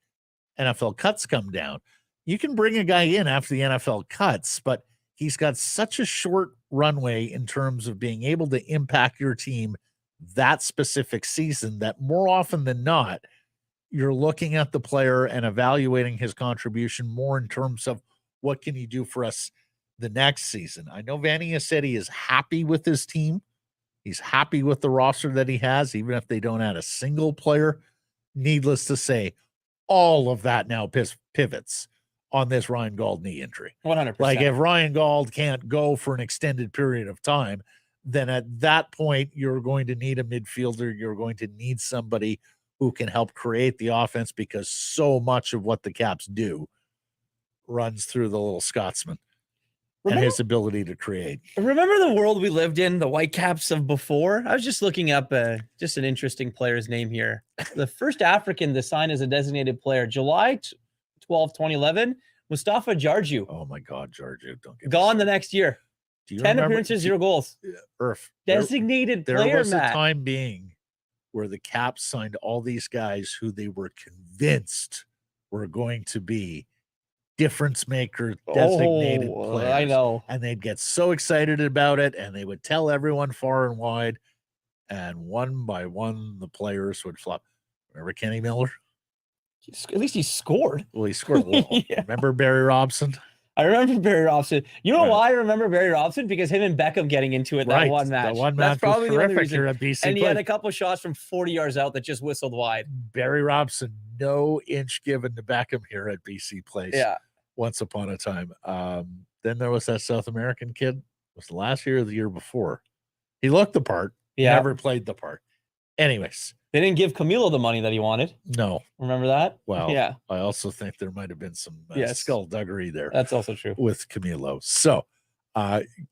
Speaker 1: NFL cuts come down, you can bring a guy in after the NFL cuts, but he's got such a short runway in terms of being able to impact your team that specific season that more often than not, you're looking at the player and evaluating his contribution more in terms of what can he do for us the next season. I know Vanny has said he is happy with his team. He's happy with the roster that he has, even if they don't add a single player. Needless to say, all of that now pivots on this Ryan Gauld knee injury.
Speaker 2: 100%.
Speaker 1: Like if Ryan Gauld can't go for an extended period of time, then at that point, you're going to need a midfielder. You're going to need somebody who can help create the offense, because so much of what the Caps do runs through the little Scotsman and his ability to create.
Speaker 2: Remember the world we lived in, the Whitecaps of before? I was just looking up just an interesting player's name here. The first African to sign as a designated player, July 12, 2011, Mustafa Jarju.
Speaker 1: Oh my God, Jarju. Don't get
Speaker 2: gone the next year. 10 appearances, 0 goals. Designated player,
Speaker 1: there was a time being where the Caps signed all these guys who they were convinced were going to be difference makers, designated players.
Speaker 2: I know.
Speaker 1: And they'd get so excited about it, and they would tell everyone far and wide, and one by one, the players would flop. Remember Kenny Miller?
Speaker 2: At least he scored.
Speaker 1: Well, he scored. Well, remember Barry Robson?
Speaker 2: I remember Barry Robson. You know why I remember Barry Robson? Because him and Beckham getting into it that one match.
Speaker 1: That one match. That's probably the only reason. Here at BC
Speaker 2: and he had a couple of shots from 40 yards out that just whistled wide.
Speaker 1: Barry Robson, no inch given to Beckham here at BC Place.
Speaker 2: Yeah.
Speaker 1: Once upon a time. Then there was that South American kid. It was the last year or the year before. He looked the part. Never played the part. Anyways.
Speaker 2: They didn't give Camilo the money that he wanted.
Speaker 1: No.
Speaker 2: Remember that?
Speaker 1: Well, I also think there might have been some skullduggery there.
Speaker 2: That's also true.
Speaker 1: With Camilo. So,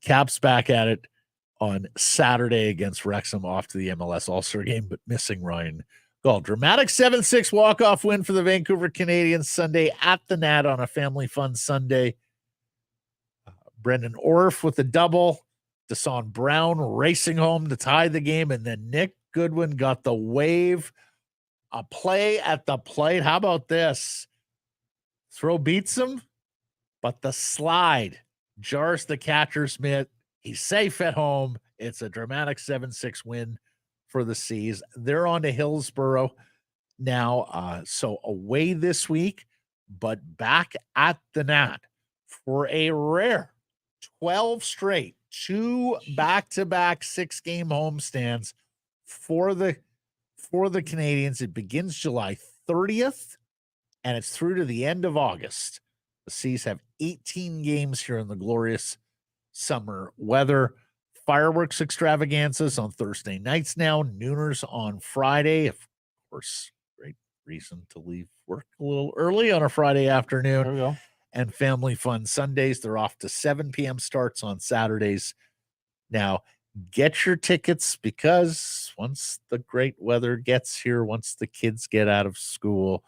Speaker 1: Caps back at it on Saturday against Wrexham, off to the MLS All-Star game, but missing Ryan Gauld. Dramatic 7-6 walk-off win for the Vancouver Canadians Sunday at the Nat on a family fun Sunday. Brendan Orff with the double. Deshaun Brown racing home to tie the game. And then Nick Goodwin got the wave. A play at the plate. How about this? Throw beats him, but the slide jars the catcher's mitt. He's safe at home. It's a dramatic 7-6 win for the Seas. They're on to Hillsborough now. So away this week, but back at the Nat for a rare 12 straight, 2 back-to-back 6-game homestands for the Canadians. It begins July 30th, and it's through to the end of August. The Seas have 18 games here in the glorious summer weather. Fireworks extravaganzas on Thursday nights now, nooners on Friday. Of course, great reason to leave work a little early on a Friday afternoon.
Speaker 2: There we go.
Speaker 1: And family fun Sundays. They're off to 7 p.m. starts on Saturdays. Now, get your tickets, because once the great weather gets here, once the kids get out of school,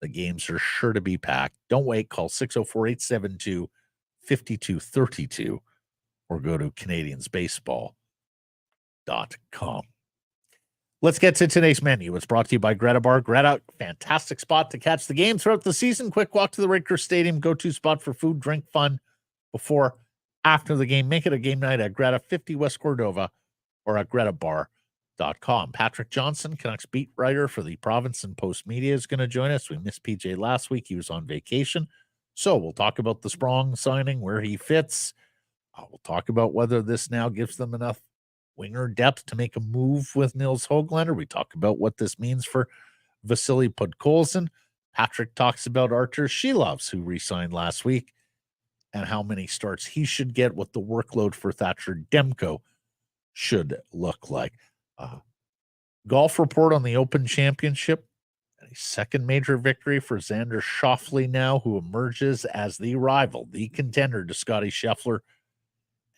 Speaker 1: the games are sure to be packed. Don't wait. Call 604-872-5232 or go to CanadiansBaseball.com. Let's get to today's menu. It's brought to you by Greta Bar. Greta, fantastic spot to catch the game throughout the season. Quick walk to the Ricoh Stadium, go-to spot for food, drink, fun before, after the game. Make it a game night at Greta, 50 West Cordova, or at gretabar.com. Patrick Johnston, Canucks beat writer for the Province and Post Media, is going to join us. We missed PJ last week. He was on vacation. So we'll talk about the Sprong signing, where he fits. We'll talk about whether this now gives them enough winger depth to make a move with Nils Hoglander. We talk about what this means for Vasily Podkolzin. Patrick talks about Artur Shilovs, who re-signed last week, and how many starts he should get, what the workload for Thatcher Demco should look like. Golf report on the Open Championship. A second major victory for Xander Schauffele now, who emerges as the rival, the contender to Scotty Scheffler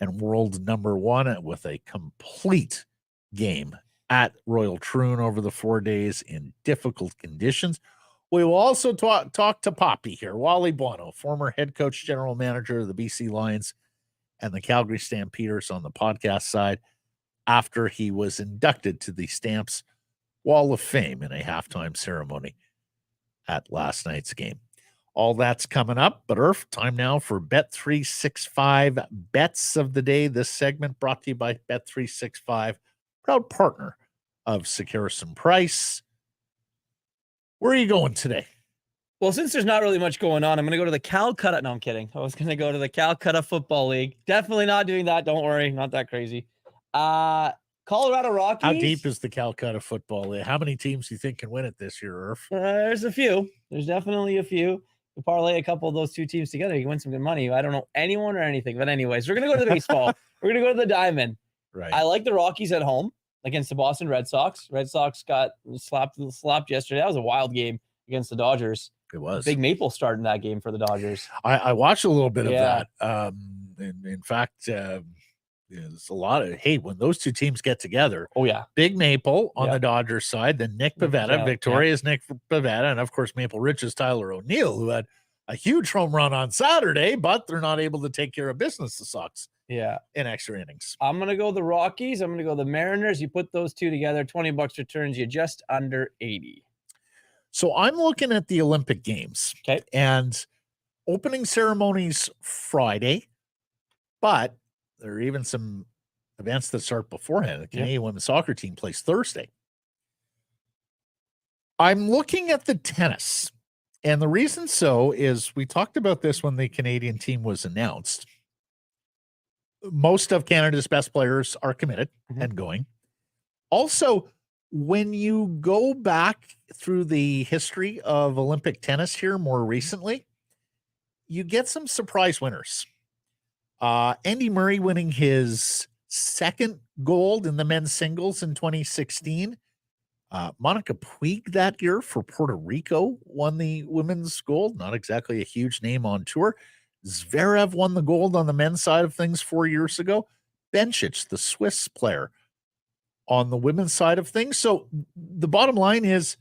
Speaker 1: and world number one, with a complete game at Royal Troon over the 4 days in difficult conditions. We will also talk to Poppy here, Wally Buono, former head coach, general manager of the BC Lions and the Calgary Stampeders on the podcast side, after he was inducted to the Stamps Wall of Fame in a halftime ceremony at last night's game. All that's coming up, but Irf, time now for Bet365 Bets of the Day. This segment brought to you by Bet365, proud partner of Sekeres and Price. Where are you going today?
Speaker 2: Well, since there's not really much going on, I'm going to go to the Calcutta. No, I'm kidding. I was going to go to the Calcutta Football League. Definitely not doing that. Don't worry. Not that crazy. Colorado Rockies.
Speaker 1: How deep is the Calcutta Football League? How many teams do you think can win it this year, Irf?
Speaker 2: There's a few. There's definitely a few. You parlay a couple of those two teams together, you can win some good money. I don't know anyone or anything. But anyways, we're going to go to the baseball. We're going to go to the Diamond.
Speaker 1: Right.
Speaker 2: I like the Rockies at home against the Boston Red Sox. Red Sox got slapped yesterday. That was a wild game against the Dodgers.
Speaker 1: It was.
Speaker 2: Big Maple start in that game for the Dodgers.
Speaker 1: I watched a little bit of that. In fact, there's a lot of, hey, when those two teams get together.
Speaker 2: Oh, yeah.
Speaker 1: Big Maple on the Dodgers side, then Nick Pivetta, Victoria's Nick Pivetta, and of course Maple Ridge's Tyler O'Neill, who had a huge home run on Saturday, but they're not able to take care of business, the Sox.
Speaker 2: Yeah.
Speaker 1: In extra innings.
Speaker 2: I'm going to go the Rockies. I'm going to go the Mariners. You put those two together, $20 returns you just under 80.
Speaker 1: So I'm looking at the Olympic Games.
Speaker 2: Okay.
Speaker 1: And opening ceremonies Friday, but there are even some events that start beforehand. The Canadian women's soccer team plays Thursday. I'm looking at the tennis. And the reason so is we talked about this when the Canadian team was announced. Most of Canada's best players are committed and going. Also, when you go back through the history of Olympic tennis here more recently, you get some surprise winners. Andy Murray winning his second gold in the men's singles in 2016. Monica Puig that year for Puerto Rico won the women's gold. Not exactly a huge name on tour. Zverev won the gold on the men's side of things 4 years ago. Bencic, the Swiss player, on the women's side of things. So the bottom line is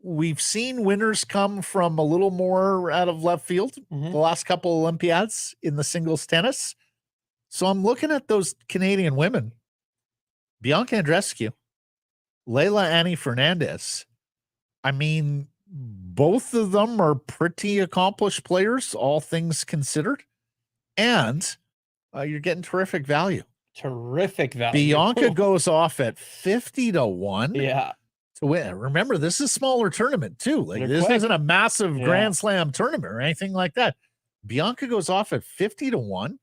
Speaker 1: we've seen winners come from a little more out of left field the last couple Olympiads in the singles tennis. So I'm looking at those Canadian women, Bianca Andreescu, Leila Annie Fernandez. I mean, both of them are pretty accomplished players, all things considered. And you're getting terrific value.
Speaker 2: Terrific value.
Speaker 1: Bianca goes off at 50-1.
Speaker 2: Yeah.
Speaker 1: To win. Remember, this is a smaller tournament too. Like, this isn't a massive Grand Slam tournament or anything like that. Bianca goes off at 50-1.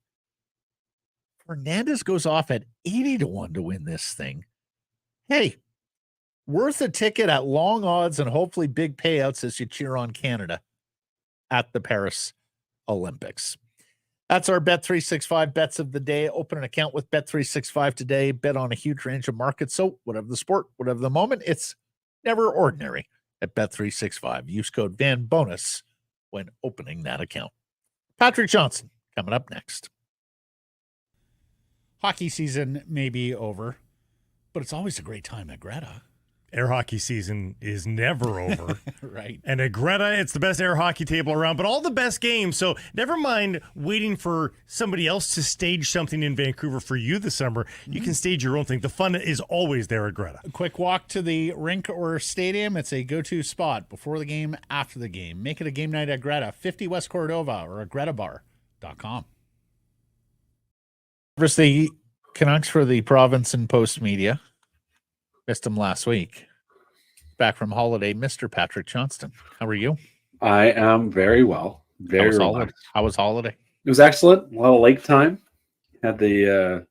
Speaker 1: Fernandez goes off at 80-1 to win this thing. Hey, worth a ticket at long odds and hopefully big payouts as you cheer on Canada at the Paris Olympics. That's our Bet365 bets of the day. Open an account with Bet365 today. Bet on a huge range of markets. So whatever the sport, whatever the moment, it's never ordinary at Bet365. Use code VANBONUS when opening that account. Patrick Johnston coming up next. Hockey season may be over, but it's always a great time at Greta.
Speaker 3: Air hockey season is never over.
Speaker 1: Right.
Speaker 3: And at Greta, it's the best air hockey table around, but all the best games. So never mind waiting for somebody else to stage something in Vancouver for you this summer. You can stage your own thing. The fun is always there at Greta.
Speaker 1: A quick walk to the rink or stadium. It's a go-to spot before the game, after the game. Make it a game night at Greta, 50 West Cordova or at gretabar.com. Versus the Canucks for the Province and Post Media. Missed him last week. Back from holiday, Mr. Patrick Johnston. How are you?
Speaker 4: I am very well. Very relaxed.
Speaker 1: How was holiday?
Speaker 4: It was excellent. A lot of lake time. Had the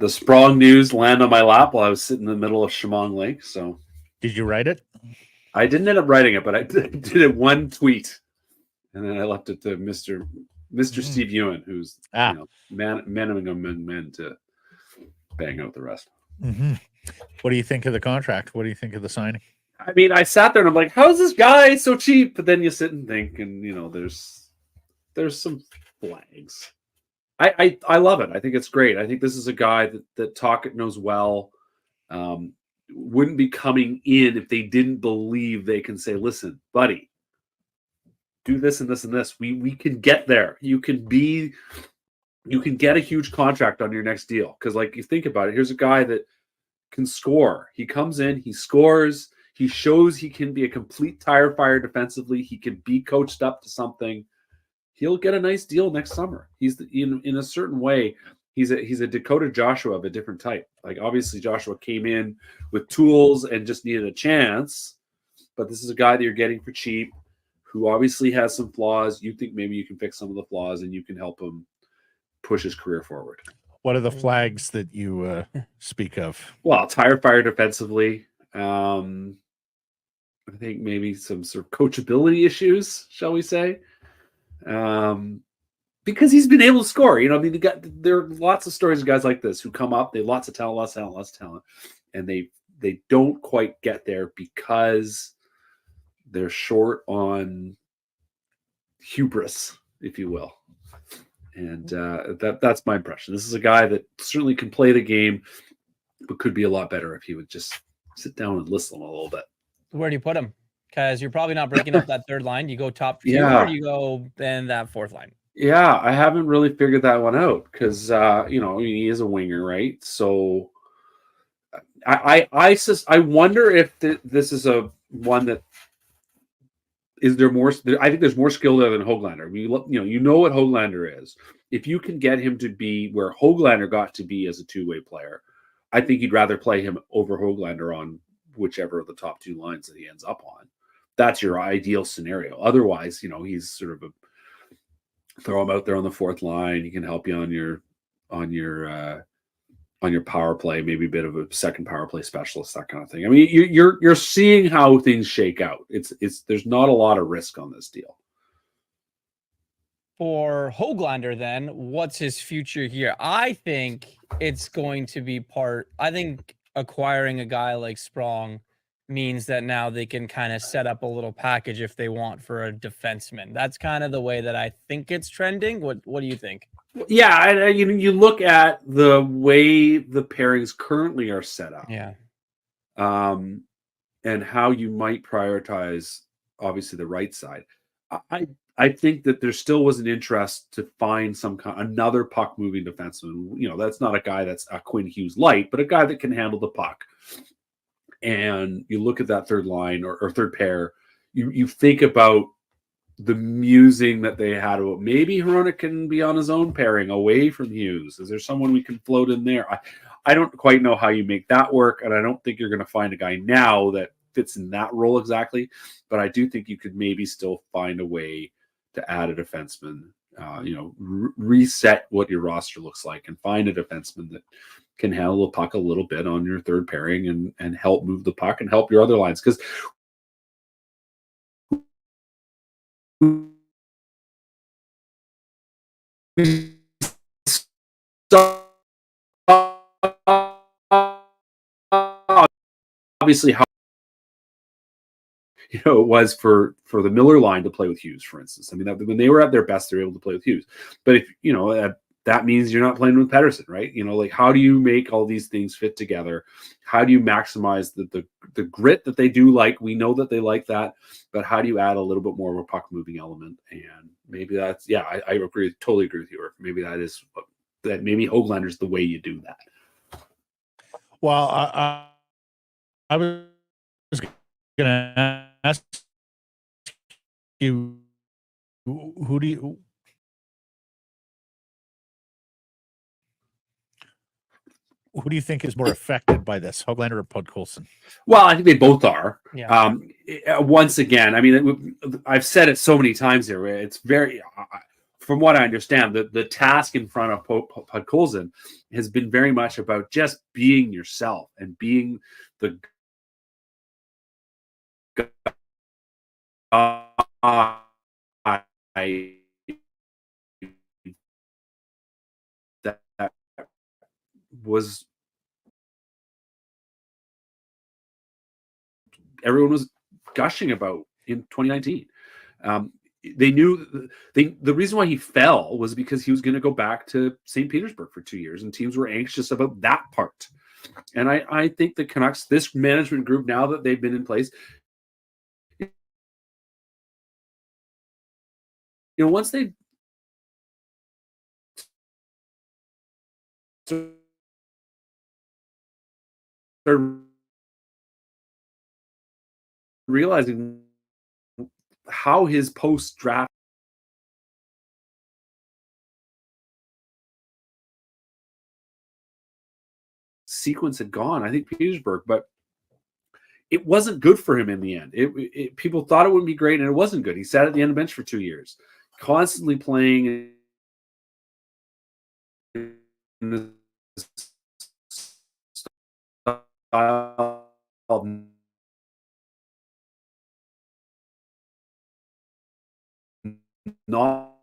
Speaker 4: Sprong news land on my lap while I was sitting in the middle of Chemong Lake. So,
Speaker 1: did you write it?
Speaker 4: I didn't end up writing it, but I did it one tweet, and then I left it to Mr. Steve Ewan, who's man among men to bang out the rest.
Speaker 1: Mm-hmm. What do you think of the contract? What do you think of the signing?
Speaker 4: I mean, I sat there and I'm like, how is this guy so cheap? But then you sit and think, and there's some flags. I love it. I think it's great. I think this is a guy that Tocchet knows well. Wouldn't be coming in if they didn't believe they can say, listen, buddy, do this and this and this. We can get there. You can get a huge contract on your next deal. Because like you think about it, here's a guy that can score. He comes in, he scores, he shows he can be a complete tire fire defensively. He can be coached up to something. He'll get a nice deal next summer. He's in a certain way, he's a Dakota Joshua of a different type. Like obviously Joshua came in with tools and just needed a chance, but this is a guy that you're getting for cheap, who obviously has some flaws. You think maybe you can fix some of the flaws and you can help him push his career forward.
Speaker 1: What are the flags that you speak of?
Speaker 4: Well, tire fire defensively. I think maybe some sort of coachability issues, shall we say? Because he's been able to score. There are lots of stories of guys like this who come up. They have lots of talent, and they don't quite get there because they're short on hubris, if you will. And that's my impression. This is a guy that certainly can play the game, but could be a lot better if he would just sit down and listen a little bit.
Speaker 2: Where do you put him? Because you're probably not breaking up that third line. You go top two, or do you go then that fourth line?
Speaker 4: Yeah, I haven't really figured that one out because he is a winger, right? So I wonder if this is a one that is there more. I think there's more skill there than Hoglander. I mean, you know what Hoglander is. If you can get him to be where Hoglander got to be as a two-way player, I think you'd rather play him over Hoglander on whichever of the top two lines that he ends up on. That's your ideal scenario. Otherwise, he's sort of throw him out there on the fourth line. He can help you on your power play, maybe a bit of a second power play specialist, that kind of thing. I mean, you're seeing how things shake out. It's there's not a lot of risk on this deal.
Speaker 2: For Hoglander, then, what's his future here? I think it's going to be I think acquiring a guy like Sprong means that now they can kind of set up a little package if they want for a defenseman. That's kind of the way that I think it's trending. What do you think?
Speaker 4: Yeah, you look at the way the pairings currently are set up.
Speaker 2: Yeah.
Speaker 4: And how you might prioritize, obviously, the right side. I think that there still was an interest to find another puck moving defenseman. You know, that's not a guy that's a Quinn Hughes light, but a guy that can handle the puck. And you look at that third line or third pair, you think about the musing that they had about maybe Hronek can be on his own pairing away from Hughes. Is there someone we can float in there? I don't quite know how you make that work, and I don't think you're going to find a guy now that fits in that role exactly. But I do think you could maybe still find a way to add a defenseman, reset what your roster looks like and find a defenseman that can handle the puck a little bit on your third pairing and help move the puck and help your other lines. Because obviously how it was for the Miller line to play with Hughes, for instance. I mean, when they were at their best, they were able to play with Hughes. But if that means you're not playing with Pettersson, right? Like, how do you make all these things fit together? How do you maximize the grit that they do like? We know that they like that, but how do you add a little bit more of a puck moving element? And maybe that's I totally agree with you. Maybe maybe Hoglander's the way you do that.
Speaker 1: Well, I was going to ask you, who do you think is more affected by this, Hoglander or Podkolzin?
Speaker 4: Well, I think they both are.
Speaker 2: Yeah.
Speaker 4: Once again, I mean, I've said it so many times here. It's very, from what I understand, the task in front of Podkolzin has been very much about just being yourself and being the guy that was everyone was gushing about in 2019. They knew the reason why he fell was because he was going to go back to St. Petersburg for 2 years, and teams were anxious about that part. And I think the Canucks, this management group, now that they've been in place, once they started realizing how his post-draft sequence had gone, I think Petersburg, but it wasn't good for him in the end. People thought it wouldn't be great, and it wasn't good. He sat at the end of the bench for 2 years, constantly playing in the style of not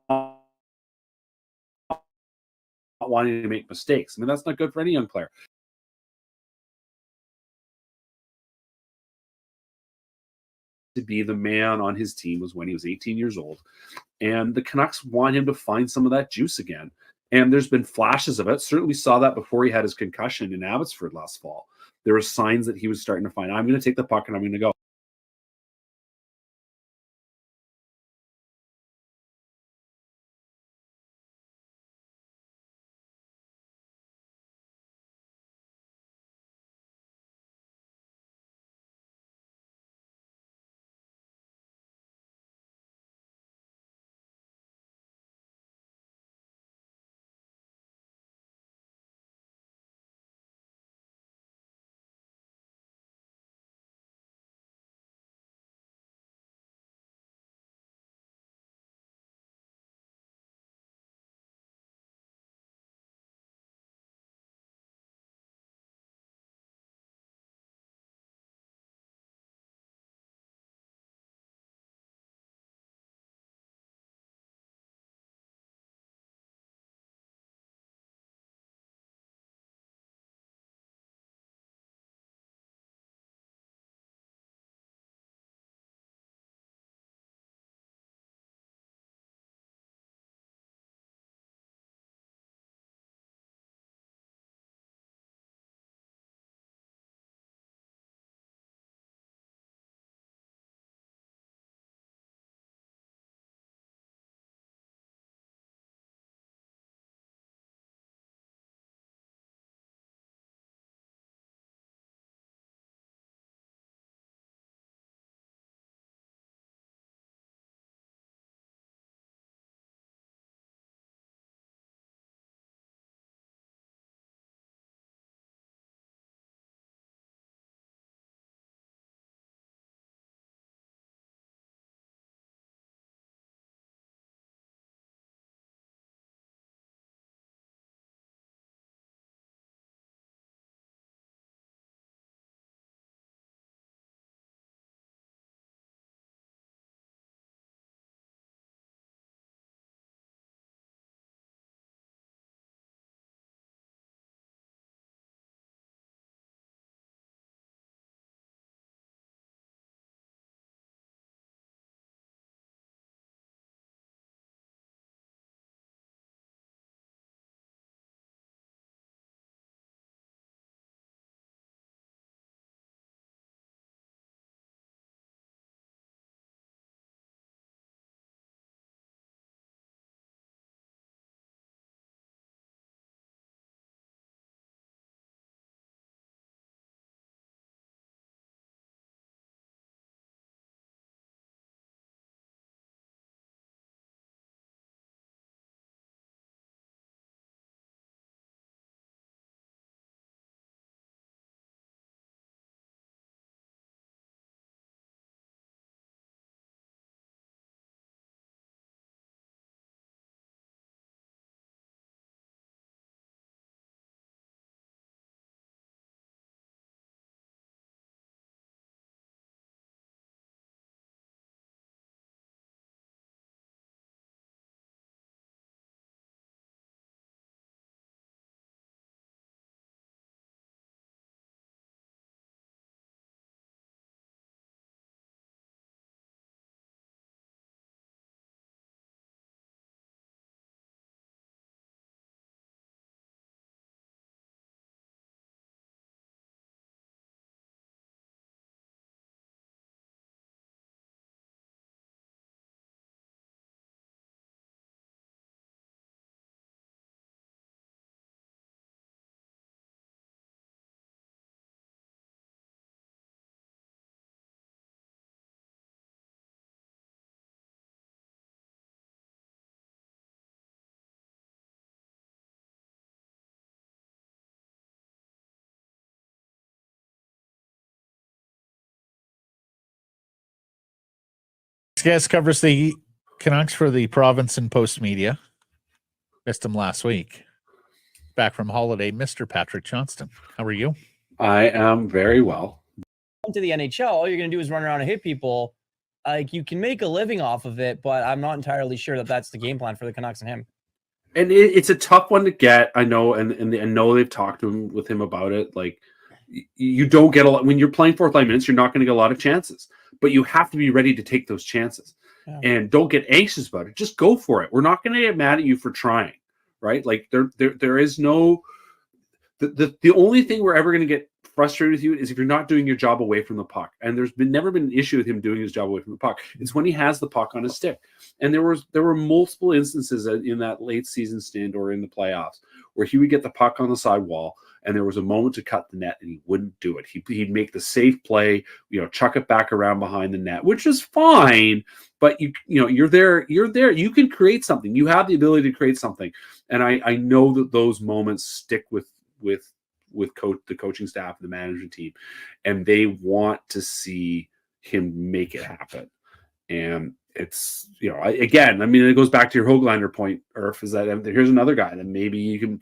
Speaker 4: wanting to make mistakes. I mean, that's not good for any young player. To be the man on his team was when he was 18 years old. And the Canucks want him to find some of that juice again. And there's been flashes of it. Certainly saw that before he had his concussion in Abbotsford last fall. There were signs that he was starting to find, I'm going to take the puck and I'm going to go.
Speaker 1: guest covers the Canucks for the Province and Post Media. Missed him last week. Back from holiday, Mr. Patrick Johnston. How are you?
Speaker 4: I am very well.
Speaker 2: To the NHL, all you're going to do is run around and hit people. Like, you can make a living off of it, but I'm not entirely sure that that's the game plan for the Canucks and him.
Speaker 4: And it's a tough one to get. I know, and I know they've talked with him about it. Like, you don't get a lot when you're playing fourth line minutes. You're not going to get a lot of chances, but you have to be ready to take those chances. Yeah. And don't get anxious about it. Just go for it. We're not going to get mad at you for trying, right? Like there is no the only thing we're ever going to get frustrated with you is if you're not doing your job away from the puck. And there's never been an issue with him doing his job away from the puck. It's when he has the puck on his stick. And there were multiple instances in that late season stint or in the playoffs where he would get the puck on the sidewall and there was a moment to cut the net and he wouldn't do it. He'd make the safe play, chuck it back around behind the net, which is fine. But you're there. You can create something. You have the ability to create something. And I know that those moments stick with the coaching staff and the management team, and they want to see him make it happen. And it's, again, I mean, it goes back to your Hoglander point, Irf, is that here's another guy that maybe you can,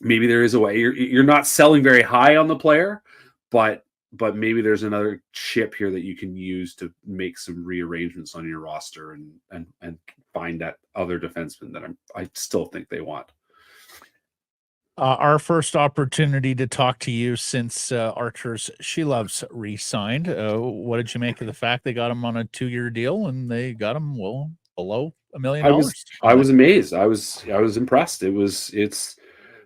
Speaker 4: maybe there is a way you're not selling very high on the player, but maybe there's another chip here that you can use to make some rearrangements on your roster and find that other defenseman that I still think they want.
Speaker 1: Our first opportunity to talk to you since Archer's Shilov's re-signed. What did you make of the fact they got him on a 2-year deal and they got him below $1 million?
Speaker 4: I was amazed. I was impressed. It's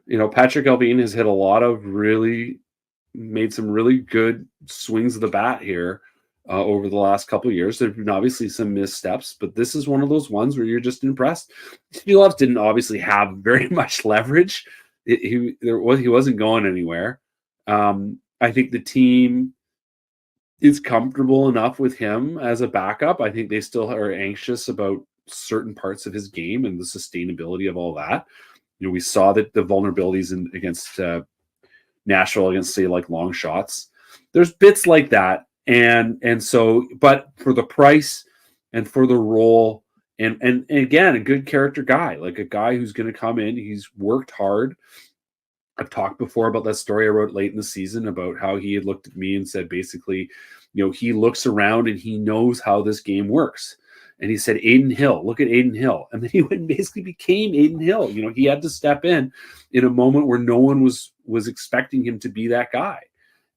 Speaker 4: Patrick Allvin has made some really good swings of the bat here over the last couple of years. There've been obviously some missteps, but this is one of those ones where you're just impressed. Shilov didn't obviously have very much leverage. He wasn't going anywhere. I think the team is comfortable enough with him as a backup. I think they still are anxious about certain parts of his game and the sustainability of all that. We saw that the vulnerabilities against Nashville, against say like long shots. There's bits like that, and so, but for the price and for the role. And again, a good character guy, like a guy who's going to come in. He's worked hard. I've talked before about that story I wrote late in the season about how he had looked at me and said, basically, he looks around and he knows how this game works. And he said, Aiden Hill, look at Aiden Hill. And then he went and basically became Aiden Hill. He had to step in a moment where no one was expecting him to be that guy.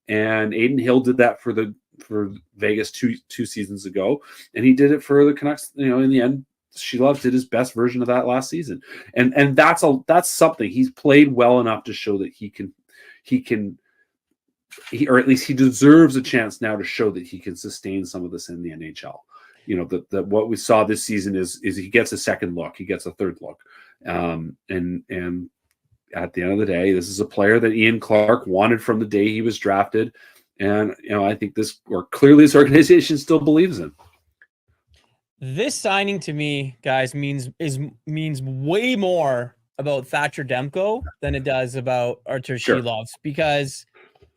Speaker 4: And Aiden Hill did that for Vegas two seasons ago. And he did it for the Canucks, in the end. Shilov did his best version of that last season, and that's something. He's played well enough to show that he can, or at least he deserves a chance now to show that he can sustain some of this in the NHL. That what we saw this season is he gets a second look, he gets a third look, and at the end of the day, this is a player that Ian Clark wanted from the day he was drafted, and I think clearly this organization still believes in.
Speaker 2: This signing to me, guys, means way more about Thatcher Demko than it does about Artur Shilov, because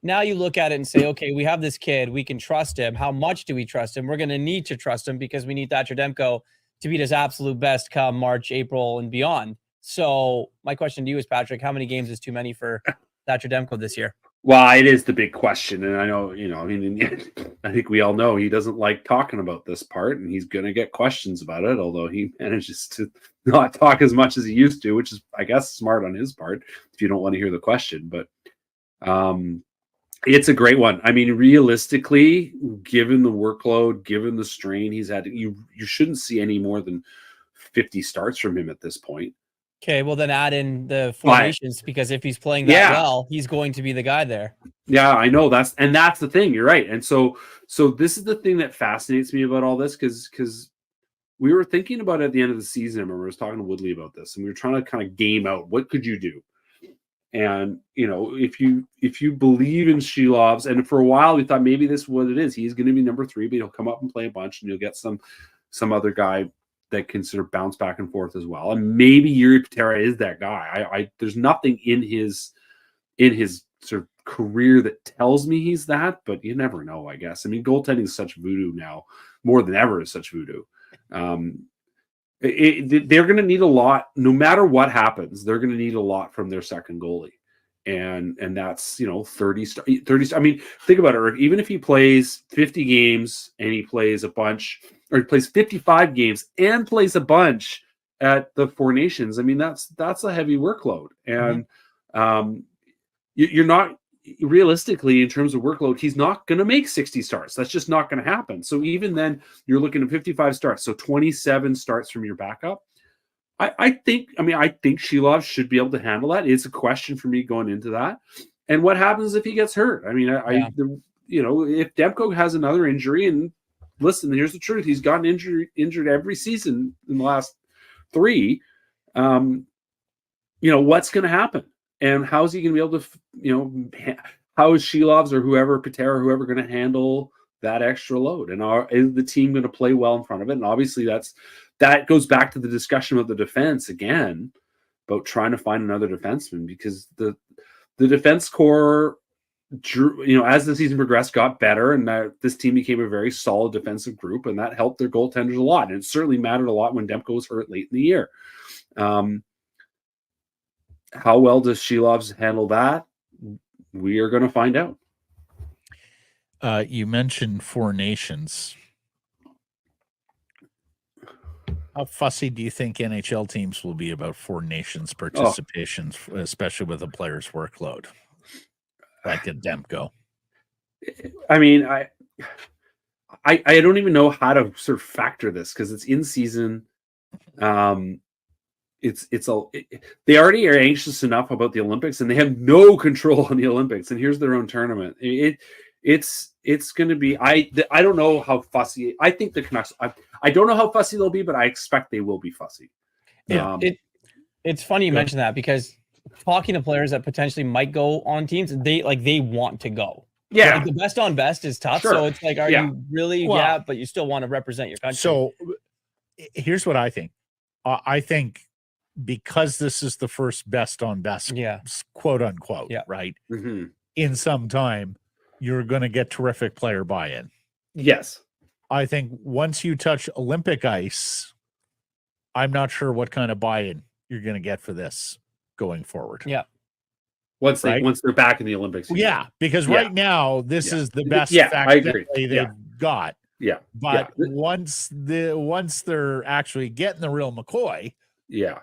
Speaker 2: now you look at it and say, okay, we have this kid, we can trust him. How much do we trust him? We're going to need to trust him because we need Thatcher Demko to be at his absolute best come March, April, and beyond. So my question to you is, Patrick, how many games is too many for Thatcher Demko this year?
Speaker 4: Well, it is the big question, and I know, I think we all know he doesn't like talking about this part, and he's going to get questions about it, although he manages to not talk as much as he used to, which is, I guess, smart on his part if you don't want to hear the question. But it's a great one. I mean, realistically, given the workload, given the strain he's had, you shouldn't see any more than 50 starts from him at this point.
Speaker 2: Okay, well then add in the formations, because if he's playing that well, he's going to be the guy there.
Speaker 4: Yeah, I know that's the thing. You're right. And so this is the thing that fascinates me about all this, because we were thinking about it at the end of the season. I remember I was talking to Woodley about this, and we were trying to kind of game out what could you do. And if you believe in Shilov's, and for a while we thought maybe this is what it is. He's going to be number 3, but he'll come up and play a bunch, and you'll get some other guy that can sort of bounce back and forth as well. And maybe Yuri Patera is that guy. There's nothing in his sort of career that tells me he's that, but you never know, I guess. I mean, goaltending is such voodoo now, more than ever is such voodoo. They're going to need a lot, no matter what happens. They're going to need a lot from their second goalie, and that's 30. I mean, think about it. Even if he plays 50 games and he plays a bunch, or he plays 55 games and plays a bunch at the Four Nations, I mean, that's a heavy workload, and you're not realistically in terms of workload. He's not going to make 60 starts. That's just not going to happen. So even then, you're looking at 55 starts. So 27 starts from your backup. I think Shilov should be able to handle that. It's a question for me going into that. And what happens if he gets hurt? I mean, if Demco has another injury, and listen, here's the truth: he's gotten injured every season in the last 3. What's going to happen? And how is he going to be able to, how is Shilov's or whoever, Patera, whoever, going to handle that extra load? And is the team going to play well in front of it? And obviously that goes back to the discussion of the defense again, about trying to find another defenseman, because the defense core, as the season progressed, got better, and this team became a very solid defensive group, and that helped their goaltenders a lot. And it certainly mattered a lot when Demko was hurt late in the year. How well does Shilov's handle that? We are going to find out.
Speaker 1: You mentioned Four Nations. How fussy do you think NHL teams will be about Four Nations participation, especially with a player's workload like at Demco?
Speaker 4: I mean, I don't even know how to sort of factor this, because it's in season. They already are anxious enough about the Olympics, and they have no control on the Olympics. And here's their own tournament. It's going to be. I don't know how fussy. I think the Canucks. I don't know how fussy they'll be, but I expect they will be fussy.
Speaker 2: Yeah, it's funny you mention that, because talking to players that potentially might go on teams, they want to go.
Speaker 4: Yeah,
Speaker 2: like the best on best is tough.
Speaker 4: Sure.
Speaker 2: So it's like, are you really? Well, but you still want to represent your country.
Speaker 1: So here's what I think. I think, because this is the first best on best, quote unquote, right?
Speaker 4: Mm-hmm.
Speaker 1: In some time, you're going to get terrific player buy-in.
Speaker 4: Yes.
Speaker 1: I think once you touch Olympic ice, I'm not sure what kind of buy-in you're going to get for this going forward.
Speaker 2: Yeah.
Speaker 4: Once they're back in the Olympics.
Speaker 1: Yeah, because right now this is the best they've got.
Speaker 4: Yeah.
Speaker 1: But once they're actually getting the real McCoy,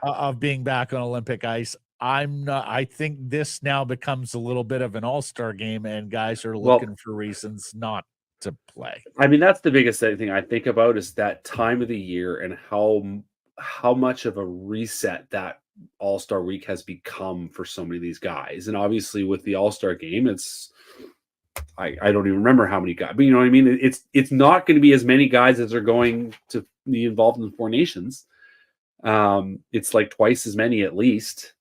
Speaker 1: of being back on Olympic ice, I think this now becomes a little bit of an all-star game, and guys are looking for reasons not to play.
Speaker 4: I mean, that's the biggest thing I think about, is that time of the year and how much of a reset that all-star week has become for so many of these guys. And obviously with the all-star game, it's I don't even remember how many guys, but you know what I mean? It's not going to be as many guys as are going to be involved in the Four Nations. It's like twice as many at least.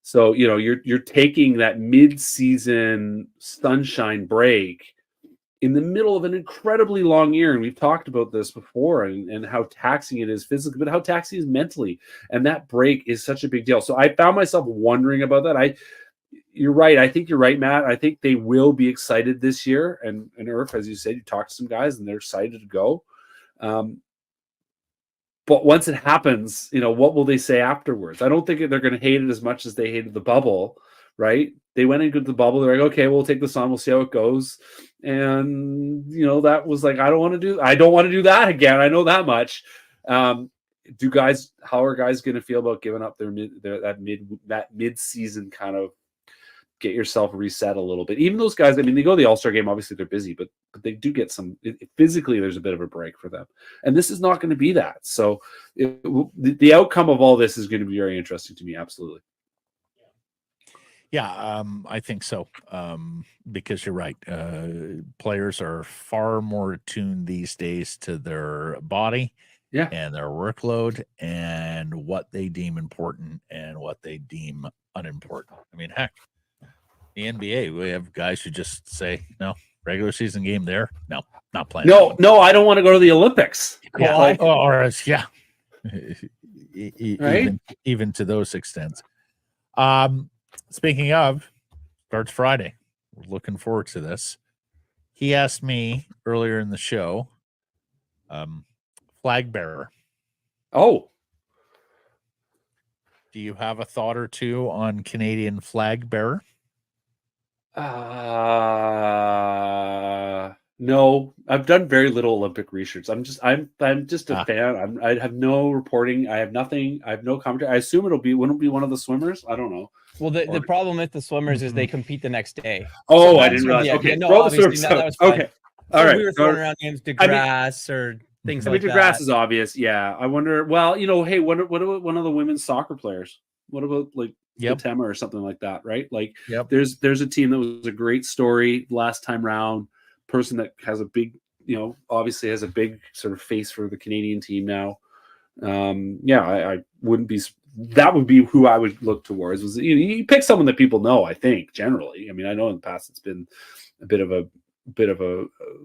Speaker 4: So, you're taking that mid-season sunshine break in the middle of an incredibly long year. And we've talked about this before, and how taxing it is physically, but how taxing it is mentally. And that break is such a big deal. So I found myself wondering about that. You're right. I think you're right, Matt. I think they will be excited this year. And Irf, as you said, you talked to some guys and they're excited to go. But once it happens, what will they say afterwards? I don't think they're going to hate it as much as they hated the bubble, right? They went into the bubble. They're like, okay, we'll take this on. We'll see how it goes. And, that was like, I don't want to do that again. I know that much. How are guys going to feel about giving up that mid-season kind of get yourself reset a little bit? Even those guys, I mean, they go to the All-Star game, obviously they're busy, but they do get physically, there's a bit of a break for them. And this is not going to be that. So the outcome of all this is going to be very interesting to me. Absolutely.
Speaker 1: Yeah, I think so. Because you're right. Players are far more attuned these days to their body and their workload and what they deem important and what they deem unimportant. I mean, heck, the NBA, we have guys who just say, no, regular season game there. No, not playing.
Speaker 4: No, I don't want to go to the Olympics.
Speaker 1: Yeah.
Speaker 4: Right?
Speaker 1: Even to those extents. Speaking of, starts Friday. We're looking forward to this. He asked me earlier in the show, flag bearer.
Speaker 4: Oh,
Speaker 1: Do you have a thought or two on Canadian flag bearer?
Speaker 4: no, I've done very little Olympic research. I'm just a fan. I have no reporting. I have nothing. I have no commentary. I assume wouldn't it be one of the swimmers? I don't know.
Speaker 2: Well, the problem with the swimmers is they compete the next day.
Speaker 4: Oh, I
Speaker 2: that's
Speaker 4: didn't
Speaker 2: where
Speaker 4: realize.
Speaker 2: the-
Speaker 4: Okay,
Speaker 2: no,
Speaker 4: throw the
Speaker 2: obviously,
Speaker 4: swims
Speaker 2: that
Speaker 4: out.
Speaker 2: was fine.
Speaker 4: Okay,
Speaker 2: So
Speaker 4: all right.
Speaker 2: we were throwing around names DeGrasse or things like
Speaker 4: DeGrasse
Speaker 2: that.
Speaker 4: is obvious. Yeah, I wonder. Well, hey, what about one of the women's soccer players? What about like Tema or something like that? Right? Like, there's a team that was a great story last time round. Person that has a big, obviously has a big sort of face for the Canadian team now. I wouldn't be. That would be who I would look towards. Was you pick someone that people know? I think generally. I mean, I know in the past it's been a bit of a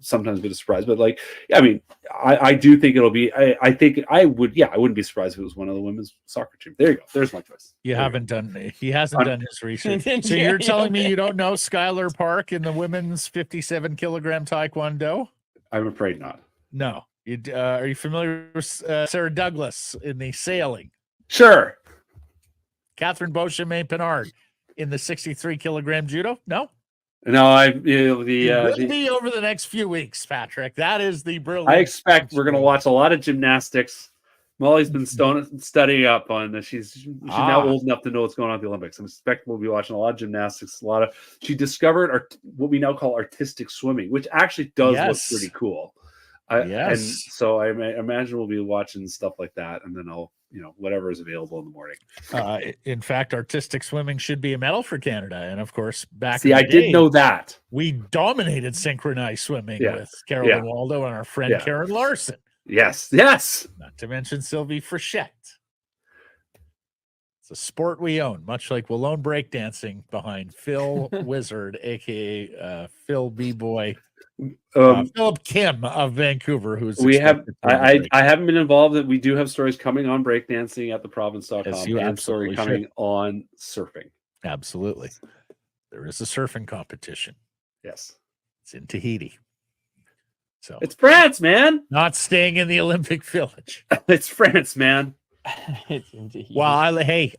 Speaker 4: sometimes a bit of surprise, but I do think it'll be. I think I would. Yeah, I wouldn't be surprised if it was one of the women's soccer team. There you go. There's my choice.
Speaker 1: He hasn't done his research. So you're telling me you don't know Skylar Park in the women's 57 kilogram taekwondo?
Speaker 4: I'm afraid not.
Speaker 1: No. Are you familiar with Sarah Douglas in the sailing?
Speaker 4: Sure.
Speaker 1: Catherine Beauchemin Pinard in the 63 kilogram judo? No.
Speaker 4: No,
Speaker 1: will be over the next few weeks, Patrick. That is the brilliant.
Speaker 4: I expect we're going to watch a lot of gymnastics. Molly's been studying up on this. She's now old enough to know what's going on at the Olympics. I expect we'll be watching a lot of gymnastics. She discovered what we now call artistic swimming, which actually does look pretty cool. And so I imagine we'll be watching stuff like that, and then I'll whatever is available in the morning.
Speaker 1: In fact, artistic swimming should be a medal for Canada, and of course,
Speaker 4: I did know that
Speaker 1: we dominated synchronized swimming with Carolyn Waldo and our friend Karen Larson.
Speaker 4: Yes.
Speaker 1: Not to mention Sylvie Frechette. It's a sport we own, much like we'll own breakdancing behind Phil Wizard, aka Phil B-Boy. Philip Kim of Vancouver, who's
Speaker 4: I haven't been involved. That we do have stories coming on breakdancing at theprovince.com and story coming on surfing.
Speaker 1: Absolutely. There is a surfing competition.
Speaker 4: Yes.
Speaker 1: It's in Tahiti. So
Speaker 4: it's France, man.
Speaker 1: Not staying in the Olympic Village.
Speaker 4: It's France, man.
Speaker 2: It's in Tahiti.
Speaker 1: Well,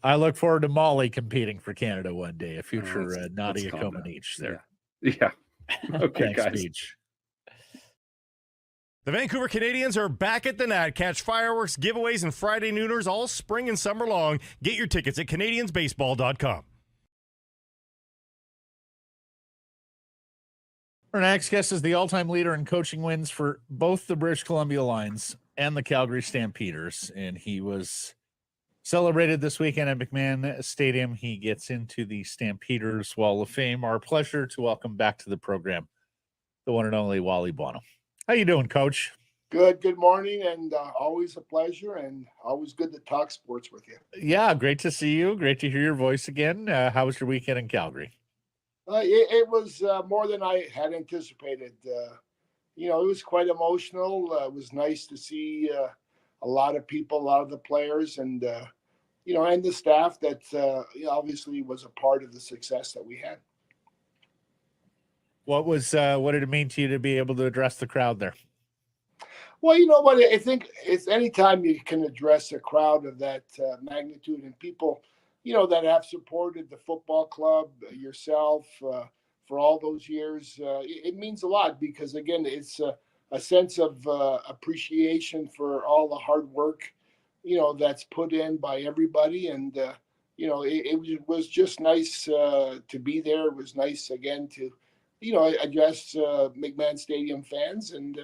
Speaker 1: I look forward to Molly competing for Canada one day, a future Nadia Comaneci there.
Speaker 4: Yeah. Okay,
Speaker 1: Thanks,
Speaker 4: guys.
Speaker 1: Beach.
Speaker 3: The Vancouver Canadians are back at the Nat. Catch fireworks, giveaways, and Friday nooners all spring and summer long. Get your tickets at CanadiansBaseball.com.
Speaker 1: Our next guest is the all-time leader in coaching wins for both the British Columbia Lions and the Calgary Stampeders, and he was celebrated this weekend at McMahon Stadium. He gets into the Stampeders Wall of Fame. Our pleasure to welcome back to the program the one and only Wally Buono. How you doing, Coach?
Speaker 5: Good morning, and always a pleasure, and always good to talk sports with you.
Speaker 1: Yeah, great to see you. Great to hear your voice again. How was your weekend in Calgary?
Speaker 5: It was more than I had anticipated. It was quite emotional. It was nice to see a lot of people, a lot of the players, and and the staff that obviously was a part of the success that we had.
Speaker 1: What did it mean to you to be able to address the crowd there?
Speaker 5: Well, you know what? I think it's anytime you can address a crowd of that magnitude and people, that have supported the football club, yourself, for all those years, it means a lot because, again, it's a sense of appreciation for all the hard work, that's put in by everybody. And, it was just nice to be there. It was nice, again, to, address McMahon Stadium fans, and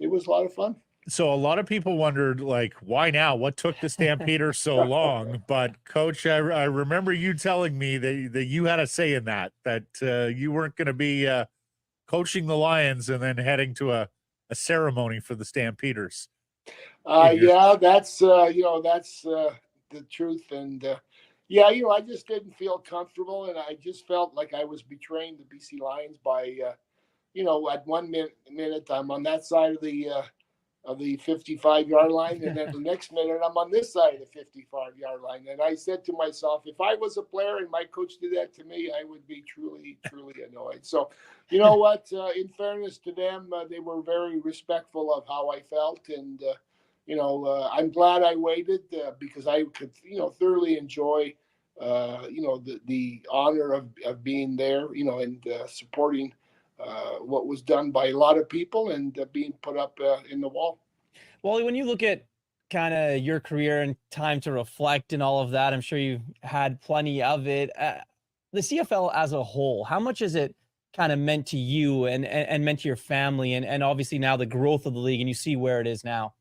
Speaker 5: it was a lot of fun.
Speaker 1: So a lot of people wondered, why now? What took the Stampeders so long? But, Coach, I remember you telling me that you had a say in that you weren't going to be coaching the Lions and then heading to a ceremony for the Stampeders.
Speaker 5: Yeah, that's the truth. And I just didn't feel comfortable, and I just felt like I was betraying the BC Lions by, at 1 minute I'm on that side of the of the 55-yard line, and then the next minute I'm on this side of the 55-yard line. And I said to myself, if I was a player and my coach did that to me, I would be truly, truly annoyed. So, you know what? In fairness to them, they were very respectful of how I felt, and I'm glad I waited because I could, thoroughly enjoy, the honor of being there, and supporting what was done by a lot of people and being put up in the wall.
Speaker 2: Wally, when you look at kind of your career and time to reflect and all of that, I'm sure you had plenty of it. The CFL as a whole, how much is it kind of meant to you and meant to your family and obviously now the growth of the league and you see where it is now?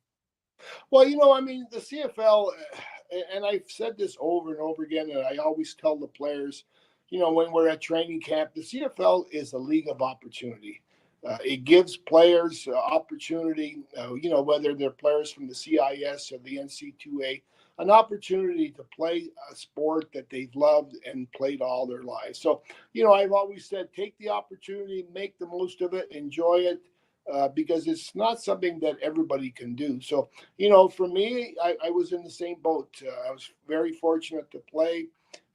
Speaker 5: Well, the CFL, and I've said this over and over again, and I always tell the players, when we're at training camp, the CFL is a league of opportunity. It gives players opportunity, whether they're players from the CIS or the NC2A, an opportunity to play a sport that they've loved and played all their lives. So, I've always said, take the opportunity, make the most of it, enjoy it, because it's not something that everybody can do. So, for me, I was in the same boat. I was very fortunate to play.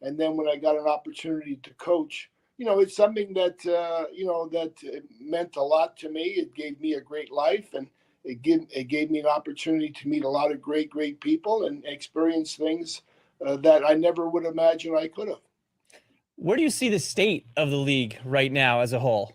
Speaker 5: And then when I got an opportunity to coach, it's something that, that meant a lot to me. It gave me a great life, and it gave me an opportunity to meet a lot of great, great people and experience things that I never would imagine I could have.
Speaker 2: Where do you see the state of the league right now as a whole?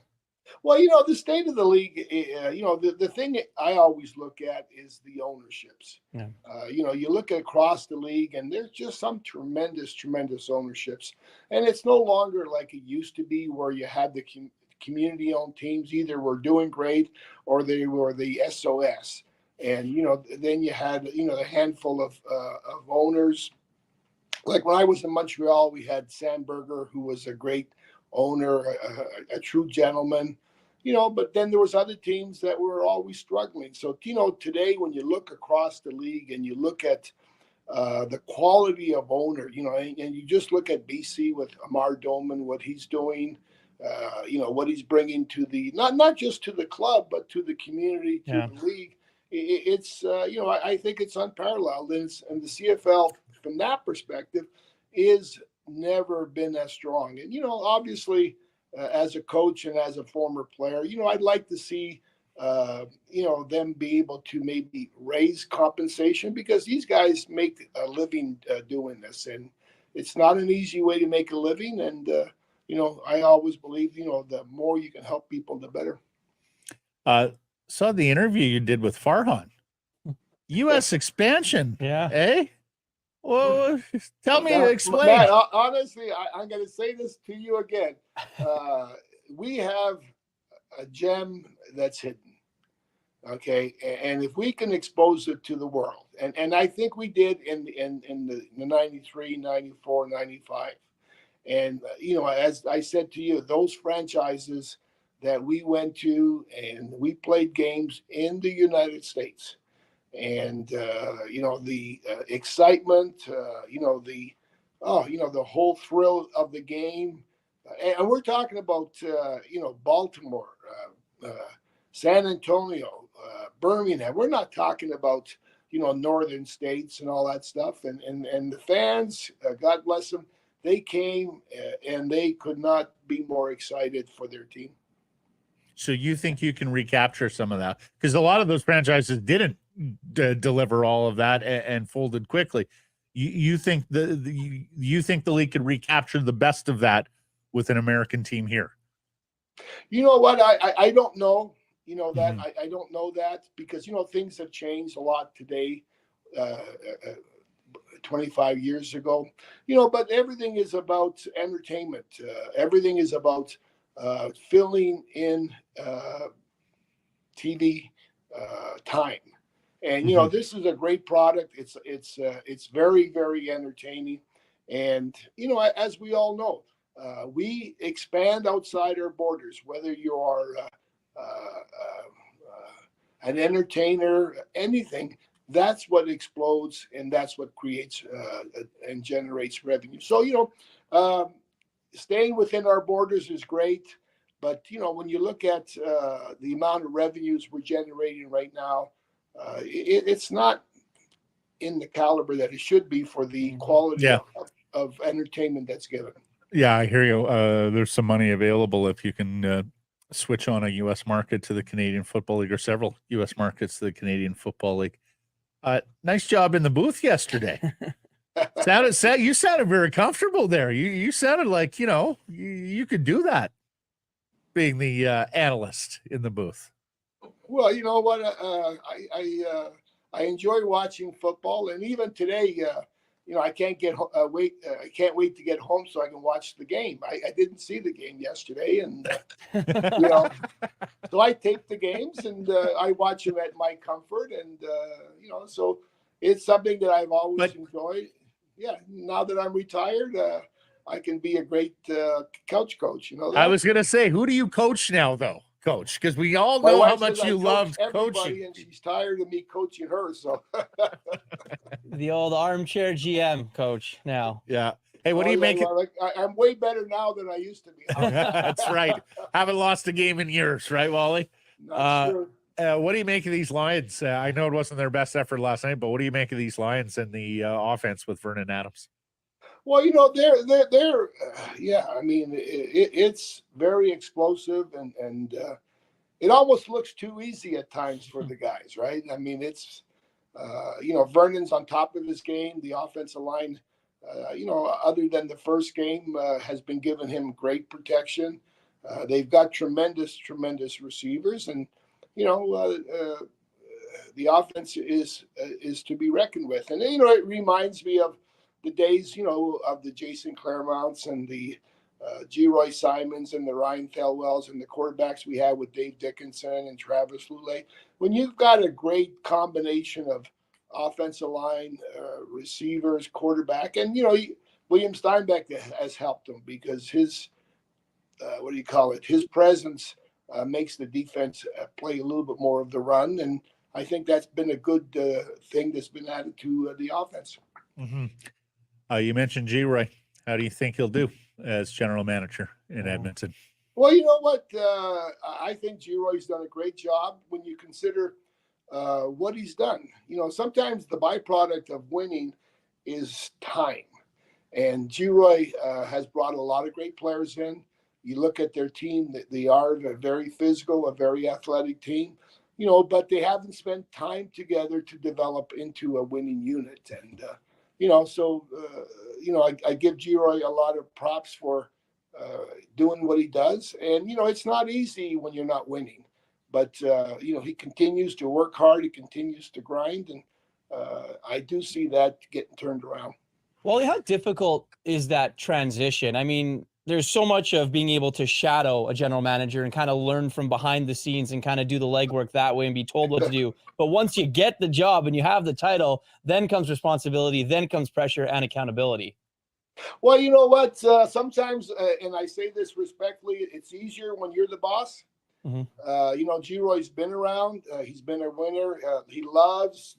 Speaker 5: Well, the state of the league, the thing I always look at is the ownerships.
Speaker 2: Yeah.
Speaker 5: You look at across the league, and there's just some tremendous, tremendous ownerships. And it's no longer like it used to be where you had the community-owned teams either were doing great or they were the SOS. And, then you had, a handful of owners. Like when I was in Montreal, we had Sandberger, who was a great owner, a true gentleman, but then there was other teams that were always struggling. So, today when you look across the league and you look at the quality of owner, and you just look at BC with Amar Doman, what he's doing, what he's bringing to the, not just to the club, but to the community, to the league. It's, I think it's unparalleled. And the CFL, from that perspective, is never been as strong. And, obviously, as a coach and as a former player, I'd like to see, them be able to maybe raise compensation because these guys make a living doing this. And it's not an easy way to make a living. And, I always believe, the more you can help people, the better.
Speaker 1: Saw the interview you did with Farhan. U.S. expansion.
Speaker 2: Yeah.
Speaker 1: Eh? Well, explain.
Speaker 5: Matt, honestly, I'm going to say this to you again. We have a gem that's hidden. Okay. And if we can expose it to the world, and I think we did in the 93, 94, 95. And, as I said to you, those franchises that we went to and we played games in the United States. And, the excitement, the whole thrill of the game. And we're talking about, Baltimore, San Antonio, Birmingham. We're not talking about, northern states and all that stuff. And the fans, God bless them, they came and they could not be more excited for their team.
Speaker 1: So you think you can recapture some of that? Because a lot of those franchises didn't deliver all of that and folded quickly. You think the league could recapture the best of that with an American team here?
Speaker 5: You know what? I don't know. That
Speaker 1: Mm-hmm.
Speaker 5: I don't know that because things have changed a lot today. 25 years ago, but everything is about entertainment. Everything is about filling in TV time. And, this is a great product. It's very, very entertaining. And, as we all know, we expand outside our borders, whether you are an entertainer, anything. That's what explodes, and that's what creates and generates revenue. So, staying within our borders is great. But, when you look at the amount of revenues we're generating right now, it's not in the caliber that it should be for the quality of entertainment that's given.
Speaker 1: Yeah, I hear you. There's some money available if you can switch on a U.S. market to the Canadian Football League, or several U.S. markets to the Canadian Football League. Nice job in the booth yesterday. You sounded very comfortable there. You sounded like, you could do that, being the analyst in the booth.
Speaker 5: Well, you know what? I enjoy watching football, and even today, I can't wait. I can't wait to get home so I can watch the game. I didn't see the game yesterday, and so I tape the games and I watch them at my comfort, and so it's something that I've always enjoyed. Yeah, now that I'm retired, I can be a great couch coach.
Speaker 1: I was going to say, who do you coach now, though, Coach? Because we all know how much you loved coaching.
Speaker 5: And she's tired of me coaching her. So
Speaker 2: the old armchair GM coach now.
Speaker 1: Yeah. Hey, what do you make?
Speaker 5: I'm way better now than I used to be.
Speaker 1: That's right. Haven't lost a game in years, right, Wally?
Speaker 5: Sure.
Speaker 1: What do you make of these Lions? I know it wasn't their best effort last night, but what do you make of these Lions and the offense with Vernon Adams?
Speaker 5: Well, they're yeah. I mean, it's very explosive, and it almost looks too easy at times for the guys, right? I mean, it's Vernon's on top of his game. The offensive line, other than the first game, has been giving him great protection. They've got tremendous receivers, and the offense is to be reckoned with. And it reminds me of the days, of the Jason Claremonts and the G. Simons and the Ryan Thelwells and the quarterbacks we had with Dave Dickinson and Travis Lulay. When you've got a great combination of offensive line, receivers, quarterback, and William Steinbeck has helped them because his his presence makes the defense play a little bit more of the run, and I think that's been a good thing that's been added to the offense.
Speaker 1: Mm-hmm. You mentioned G-Roy. How do you think he'll do as general manager in Edmonton?
Speaker 5: Well, you know what? I think G-Roy's done a great job when you consider what he's done. Sometimes the byproduct of winning is time. And G-Roy has brought a lot of great players in. You look at their team, they are a very physical, a very athletic team, but they haven't spent time together to develop into a winning unit. And, I give G-Roy a lot of props for doing what he does. And, it's not easy when you're not winning. But, he continues to work hard. He continues to grind. And I do see that getting turned around.
Speaker 2: Wally, how difficult is that transition? I mean, there's so much of being able to shadow a general manager and kind of learn from behind the scenes and kind of do the legwork that way and be told what to do. But once you get the job and you have the title, then comes responsibility, then comes pressure and accountability.
Speaker 5: Well, you know what? Sometimes, and I say this respectfully, it's easier when you're the boss. Mm-hmm. G-Roy's been around. He's been a winner. He loves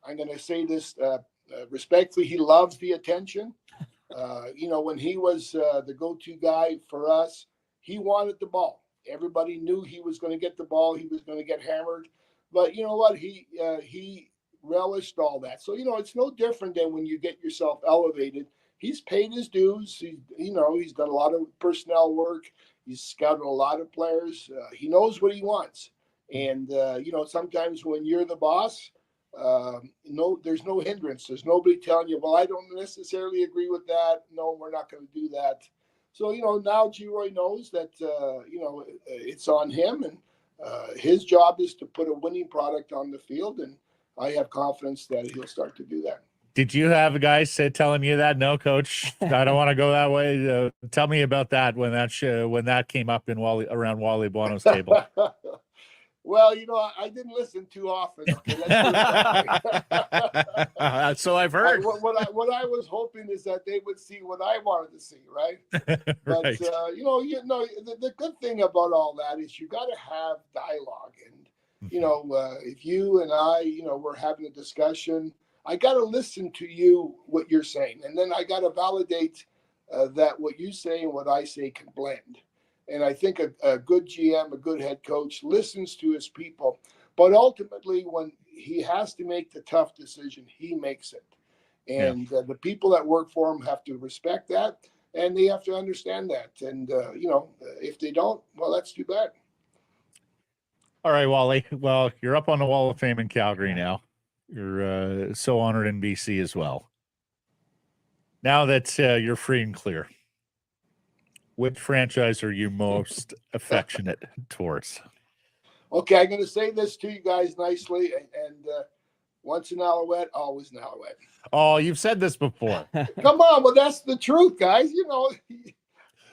Speaker 5: I'm going to say this respectfully, he loves the attention. When he was the go-to guy for us, he wanted the ball. Everybody knew he was going to get the ball. He was going to get hammered. But you know what? He relished all that. So, it's no different than when you get yourself elevated. He's paid his dues. He's done a lot of personnel work. He's scouted a lot of players. He knows what he wants. And, sometimes when you're the boss, there's no hindrance. There's nobody telling you, well, I don't necessarily agree with that. No, we're not going to do that. So, now G-Roy knows that, it's on him, and his job is to put a winning product on the field. And I have confidence that he'll start to do that.
Speaker 1: Did you have guys telling you that? No, Coach, I don't want to go that way. Tell me about that when that came up around Wally Buono's table.
Speaker 5: Well, I didn't listen too often.
Speaker 1: So I've heard.
Speaker 5: What I was hoping is that they would see what I wanted to see, right? But
Speaker 1: right.
Speaker 5: The good thing about all that is you got to have dialogue, and if you and I, we're having a discussion, I got to listen to you what you're saying, and then I got to validate that what you say and what I say can blend. And I think a good GM, a good head coach, listens to his people. But ultimately, when he has to make the tough decision, he makes it. And the people that work for him have to respect that, and they have to understand that. And, if they don't, well, that's too bad.
Speaker 1: All right, Wally. Well, you're up on the Wall of Fame in Calgary now. You're so honored in BC as well. Now that you're free and clear, which franchise are you most affectionate towards?
Speaker 5: Okay, I'm going to say this to you guys nicely, and once an Alouette, always an Alouette.
Speaker 1: Oh, you've said this before.
Speaker 5: Come on, well, that's the truth, guys.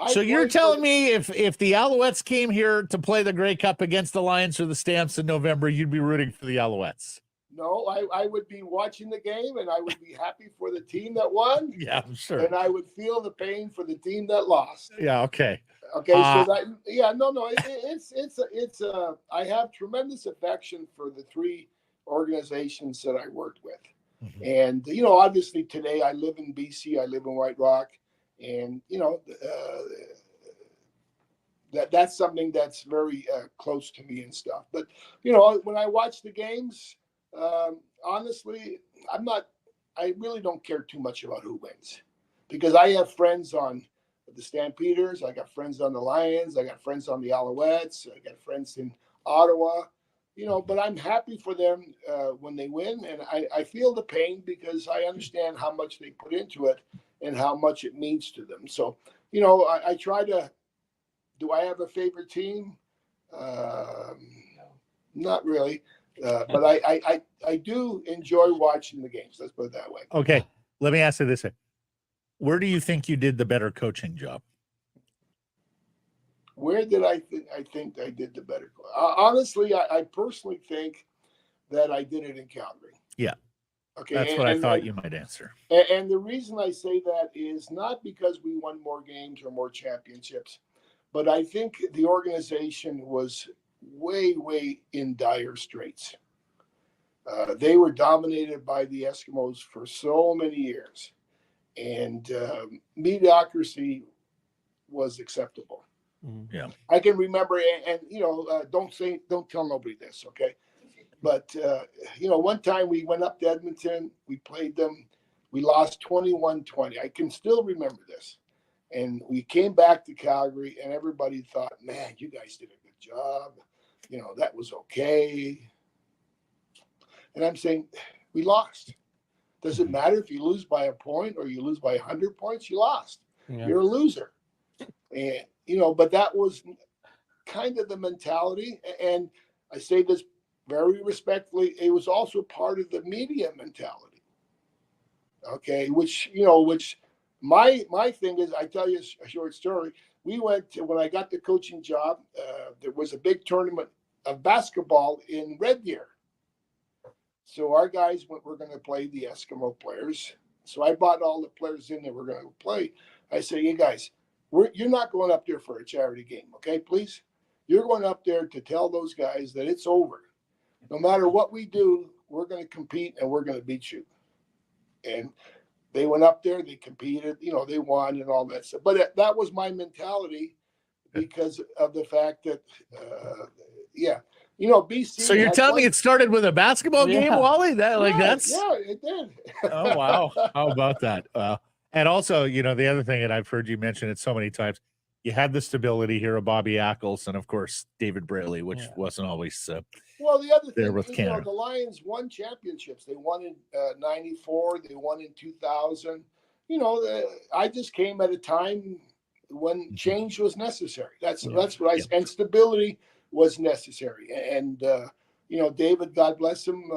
Speaker 1: So you're telling me if the Alouettes came here to play the Grey Cup against the Lions or the Stamps in November, you'd be rooting for the Alouettes?
Speaker 5: No, I would be watching the game, and I would be happy for the team that won.
Speaker 1: Yeah, I'm sure.
Speaker 5: And I would feel the pain for the team that lost.
Speaker 1: Yeah, okay.
Speaker 5: Okay, so that, no, it's I have tremendous affection for the three organizations that I worked with.
Speaker 1: Mm-hmm.
Speaker 5: And, obviously today I live in BC, I live in White Rock, and, that's something that's very close to me and stuff. But, when I watch the games, honestly, I really don't care too much about who wins, because I have friends on the Stampeders, I got friends on the Lions, I got friends on the Alouettes, I got friends in Ottawa, but I'm happy for them when they win, and I feel the pain because I understand how much they put into it and how much it means to them. So, I try to, do I have a favorite team? Not really. But I do enjoy watching the games. Let's put it that way.
Speaker 1: Okay. Let me ask you this. Where do you think you did the better coaching job?
Speaker 5: Where did I think I did the better? Honestly, I personally think that I did it in Calgary.
Speaker 1: Yeah.
Speaker 5: Okay.
Speaker 1: That's what I thought you might answer.
Speaker 5: And the reason I say that is not because we won more games or more championships, but I think the organization was way in dire straits. They were dominated by the Eskimos for so many years, and mediocrity was acceptable.
Speaker 1: Yeah,
Speaker 5: I can remember, and don't tell nobody this, okay? But one time we went up to Edmonton, we played them, we lost 21-20. I can still remember this, and we came back to Calgary, and everybody thought, "Man, you guys did a good job. That was okay." And I'm saying, we lost. Does it matter if you lose by a point or you lose by 100 points? You lost. Yeah. You're a loser. And, but that was kind of the mentality. And I say this very respectfully. It was also part of the media mentality. Okay. Which my thing is, I tell you a short story. We went to, when I got the coaching job, there was a big tournament of basketball in Red Deer. So our guys were going to play the Eskimo players. So I brought all the players in that were going to play. I say, "You guys, you're not going up there for a charity game, okay? Please, you're going up there to tell those guys that it's over. No matter what we do, we're going to compete and we're going to beat you." And they went up there, they competed, they won and all that stuff. But that was my mentality because of the fact that, BC.
Speaker 1: So you're telling me it started with a basketball game, Wally? That's.
Speaker 5: Yeah, it did.
Speaker 1: Oh, wow. How about that? And also, the other thing that I've heard you mention it so many times, you had the stability here of Bobby Ackles and, of course, David Braley, which wasn't always
Speaker 5: well, the other thing,
Speaker 1: with Canada.
Speaker 5: The Lions won championships. They won in 94. They won in 2000. I just came at a time when change was necessary. That's what I and stability was necessary. And David, God bless him,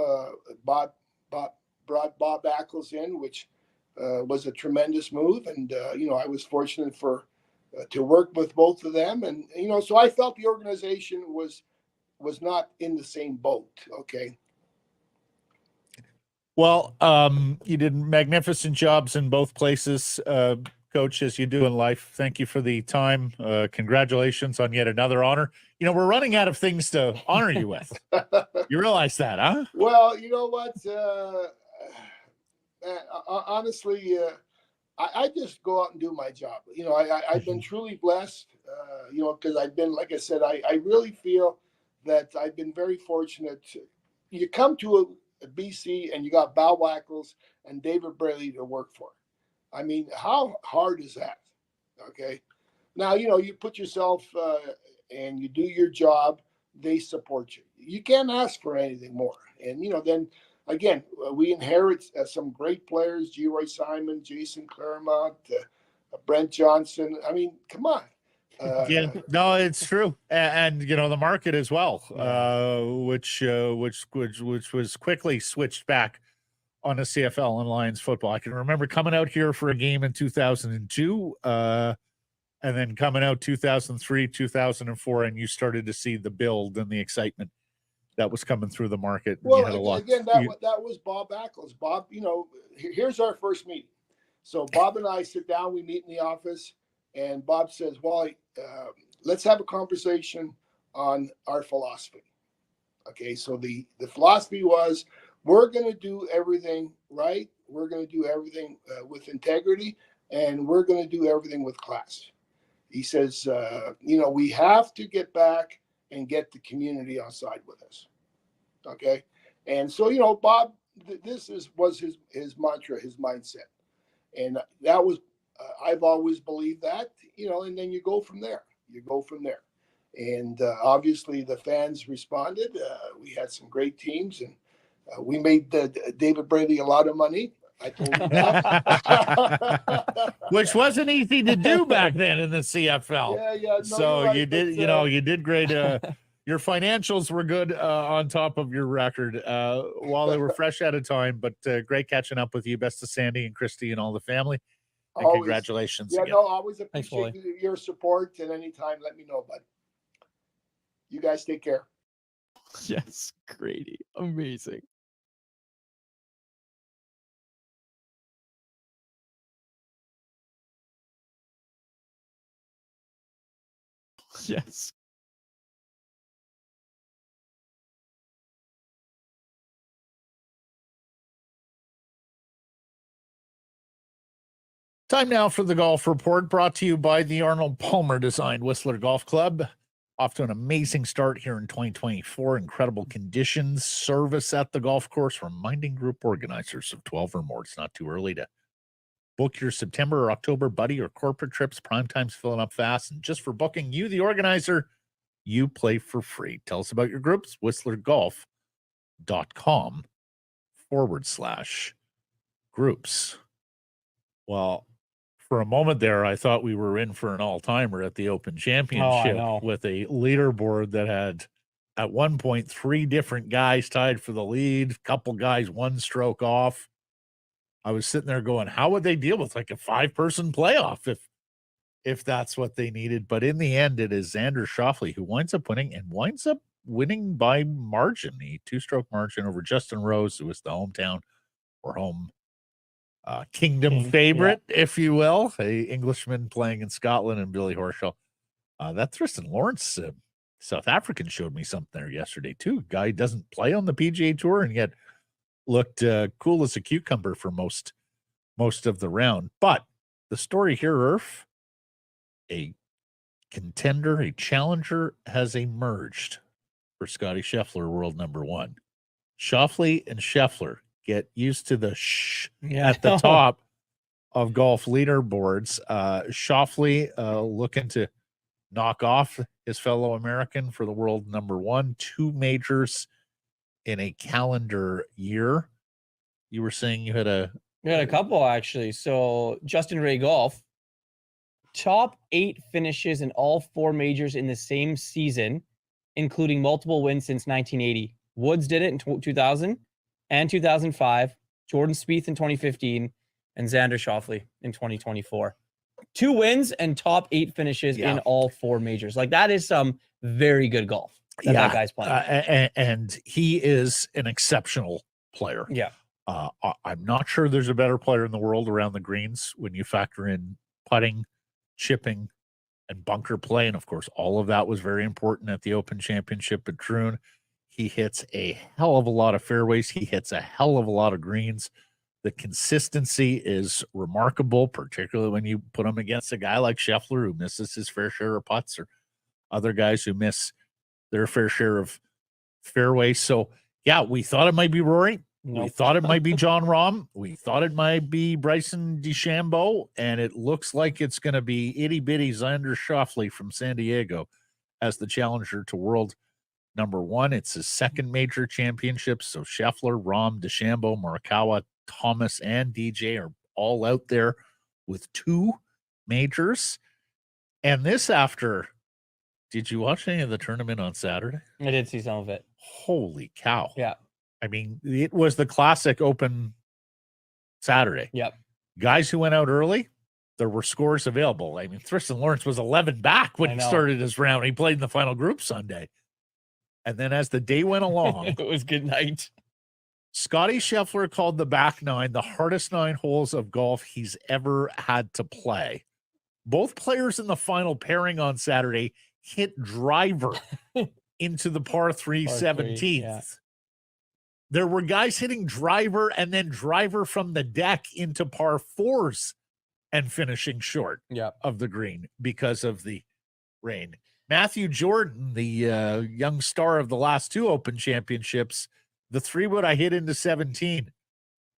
Speaker 5: brought Bob Ackles in, which was a tremendous move. And I was fortunate to work with both of them. And so I felt the organization was not in the same boat. Okay.
Speaker 1: Well, you did magnificent jobs in both places, Coach, as you do in life. Thank you for the time. Congratulations on yet another honor. We're running out of things to honor you with. You realize that, huh?
Speaker 5: Well, you know what? Honestly, I just go out and do my job. I've been truly blessed, because I've been, like I said, I really feel that I've been very fortunate. You come to a BC and you got Val Wackles and David Braley to work for. I mean, how hard is that? Okay. Now, you put yourself and you do your job, they support you. You can't ask for anything more. And, then again, we inherit some great players, G. Roy Simon, Jason Claremont, Brent Johnson. I mean, come on.
Speaker 1: Yeah, no, it's true, and the market as well, which was quickly switched back on a CFL and Lions football. I can remember coming out here for a game in 2002, and then coming out 2003, 2004, and you started to see the build and the excitement that was coming through the market.
Speaker 5: Well, again, that was Bob Ackles. Bob, here's our first meeting. So Bob and I sit down, we meet in the office, and Bob says, Wally, let's have a conversation on our philosophy. Okay, so the philosophy was, we're going to do everything right. We're going to do everything with integrity, and we're going to do everything with class. He says, we have to get back and get the community on side with us. Okay. And so, Bob, this was his mantra, his mindset. And that was, I've always believed that, and then you go from there. And obviously the fans responded. We had some great teams, and we made David Braley a lot of money. I told him that.
Speaker 1: Which wasn't easy to do back then in the CFL.
Speaker 5: Yeah. No,
Speaker 1: so
Speaker 5: right,
Speaker 1: you did, you did great. Your financials were good on top of your record while they were fresh out of time, but great catching up with you. Best to Sandy and Christy and all the family. And always, congratulations.
Speaker 5: Yeah,
Speaker 1: again.
Speaker 5: no, always appreciate your support, and anytime, let me know, bud. You guys take care.
Speaker 2: Yes, Grady. Amazing. Yes.
Speaker 1: Time now for the Golf Report, brought to you by the Arnold Palmer designed Whistler Golf Club. Off to an amazing start here in 2024. Incredible conditions, service at the golf course, reminding group organizers of 12 or more. It's not too early to book your September or October buddy or corporate trips. Prime time's filling up fast. And just for booking you, the organizer, you play for free. Tell us about your groups, whistlergolf.com/groups. Well, for a moment there, I thought we were in for an all-timer at the Open Championship with a leaderboard that had, at one point, 3 different guys tied for the lead, couple guys 1 stroke off. I was sitting there going, how would they deal with like a 5-person playoff if that's what they needed? But in the end, it is Xander Schauffele who winds up winning by margin, the 2-stroke margin over Justin Rose, who was the hometown or home kingdom favorite, if you will, a Englishman playing in Scotland, and Billy Horschel. That Tristan Lawrence, South African, showed me something there yesterday too. Guy doesn't play on the PGA Tour and yet looked cool as a cucumber for most of the round. But the story here, Irf, a contender, a challenger has emerged for Scotty Scheffler, world number 1. Schauffele and Scheffler, get used to the at the top of golf leaderboards. Schauffele looking to knock off his fellow American for the world number 1. 2 majors in a calendar year. You were saying you had a
Speaker 2: couple, actually. So Justin Ray Golf, top 8 finishes in all 4 majors in the same season, including multiple wins since 1980. Woods did it in 2000 and 2005, Jordan Spieth in 2015, and Xander Schauffele in 2024. 2 wins and top 8 finishes in all 4 majors. Like, that is some very good golf that guy's playing.
Speaker 1: And he is an exceptional player.
Speaker 2: Yeah.
Speaker 1: I'm not sure there's a better player in the world around the greens when you factor in putting, chipping, and bunker play. And, of course, all of that was very important at the Open Championship at Troon. He hits a hell of a lot of fairways. He hits a hell of a lot of greens. The consistency is remarkable, particularly when you put him against a guy like Scheffler who misses his fair share of putts, or other guys who miss their fair share of fairways. So, yeah, we thought it might be Rory. We
Speaker 2: Nope.
Speaker 1: thought it might be John Rahm. We thought it might be Bryson DeChambeau. And it looks like it's going to be itty-bitty Xander Schauffele from San Diego as the challenger to world number one. It's his second major championship. So Scheffler, Rahm, DeChambeau, Morikawa, Thomas, and DJ are all out there with 2 majors. And this after, did you watch any of the tournament on Saturday?
Speaker 2: I did see some of it.
Speaker 1: Holy cow.
Speaker 2: Yeah.
Speaker 1: I mean, it was the classic Open Saturday.
Speaker 2: Yep.
Speaker 1: Guys who went out early, there were scores available. I mean, Tristan Lawrence was 11 back when
Speaker 2: I
Speaker 1: he
Speaker 2: know.
Speaker 1: started his round. He played in the final group Sunday. And then as the day went along,
Speaker 2: It was good night.
Speaker 1: Scotty Scheffler called the back 9 the hardest 9 holes of golf he's ever had to play. Both players in the final pairing on Saturday hit driver into the par 3
Speaker 2: Par
Speaker 1: 17th.
Speaker 2: three, yeah.
Speaker 1: There were guys hitting driver and then driver from the deck into par 4s and finishing short
Speaker 2: Yep.
Speaker 1: of the green because of the rain. Matthew Jordan, the young star of the last 2 Open championships, the 3-wood I hit into 17.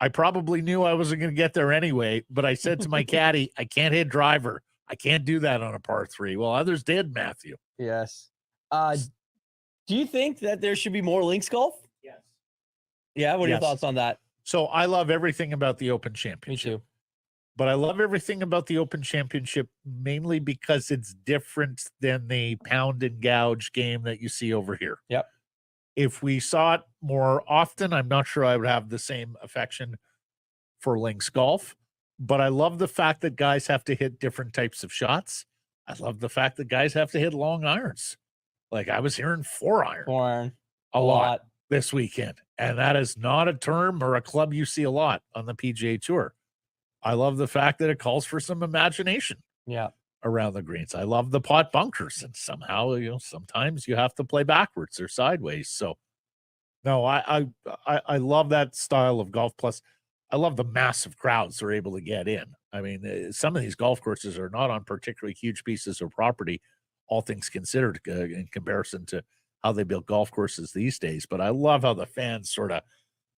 Speaker 1: I probably knew I wasn't going to get there anyway, but I said to my caddy, I can't hit driver. I can't do that on a par 3. Well, others did, Matthew.
Speaker 2: Yes. Do you think that there should be more links golf?
Speaker 1: Yes.
Speaker 2: Yeah. What are your
Speaker 1: Yes.
Speaker 2: thoughts on that?
Speaker 1: So I love everything about the Open
Speaker 2: Me
Speaker 1: Championship.
Speaker 2: too.
Speaker 1: But I love everything about the Open Championship mainly because it's different than the pound and gouge game that you see over here.
Speaker 2: Yep.
Speaker 1: If we saw it more often, I'm not sure I would have the same affection for links golf. But I love the fact that guys have to hit different types of shots. I love the fact that guys have to hit long irons. Like I was hearing 4-iron
Speaker 2: 4-iron.
Speaker 1: a lot this weekend. And that is not a term or a club you see a lot on the PGA Tour. I love the fact that it calls for some imagination
Speaker 2: Yeah.
Speaker 1: around the greens. I love the pot bunkers, and somehow, sometimes you have to play backwards or sideways. So no, I love that style of golf. Plus, I love the massive crowds they're able to get in. I mean, some of these golf courses are not on particularly huge pieces of property, all things considered, in comparison to how they build golf courses these days. But I love how the fans sort of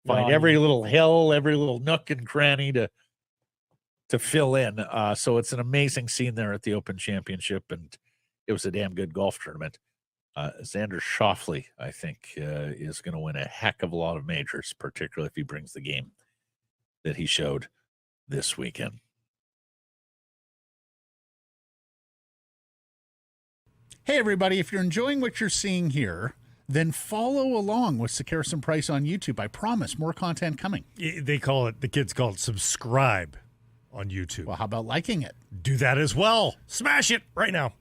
Speaker 1: find every little hill, every little nook and cranny to fill in. So it's an amazing scene there at the Open Championship, and it was a damn good golf tournament. Xander Schauffele, I think, is going to win a heck of a lot of majors, particularly if he brings the game that he showed this weekend.
Speaker 6: Hey, everybody, if you're enjoying what you're seeing here, then follow along with Sekeres and Price on YouTube. I promise more content coming.
Speaker 3: The kids call it subscribe on YouTube.
Speaker 6: Well, how about liking it?
Speaker 3: Do that as well. Smash it right now.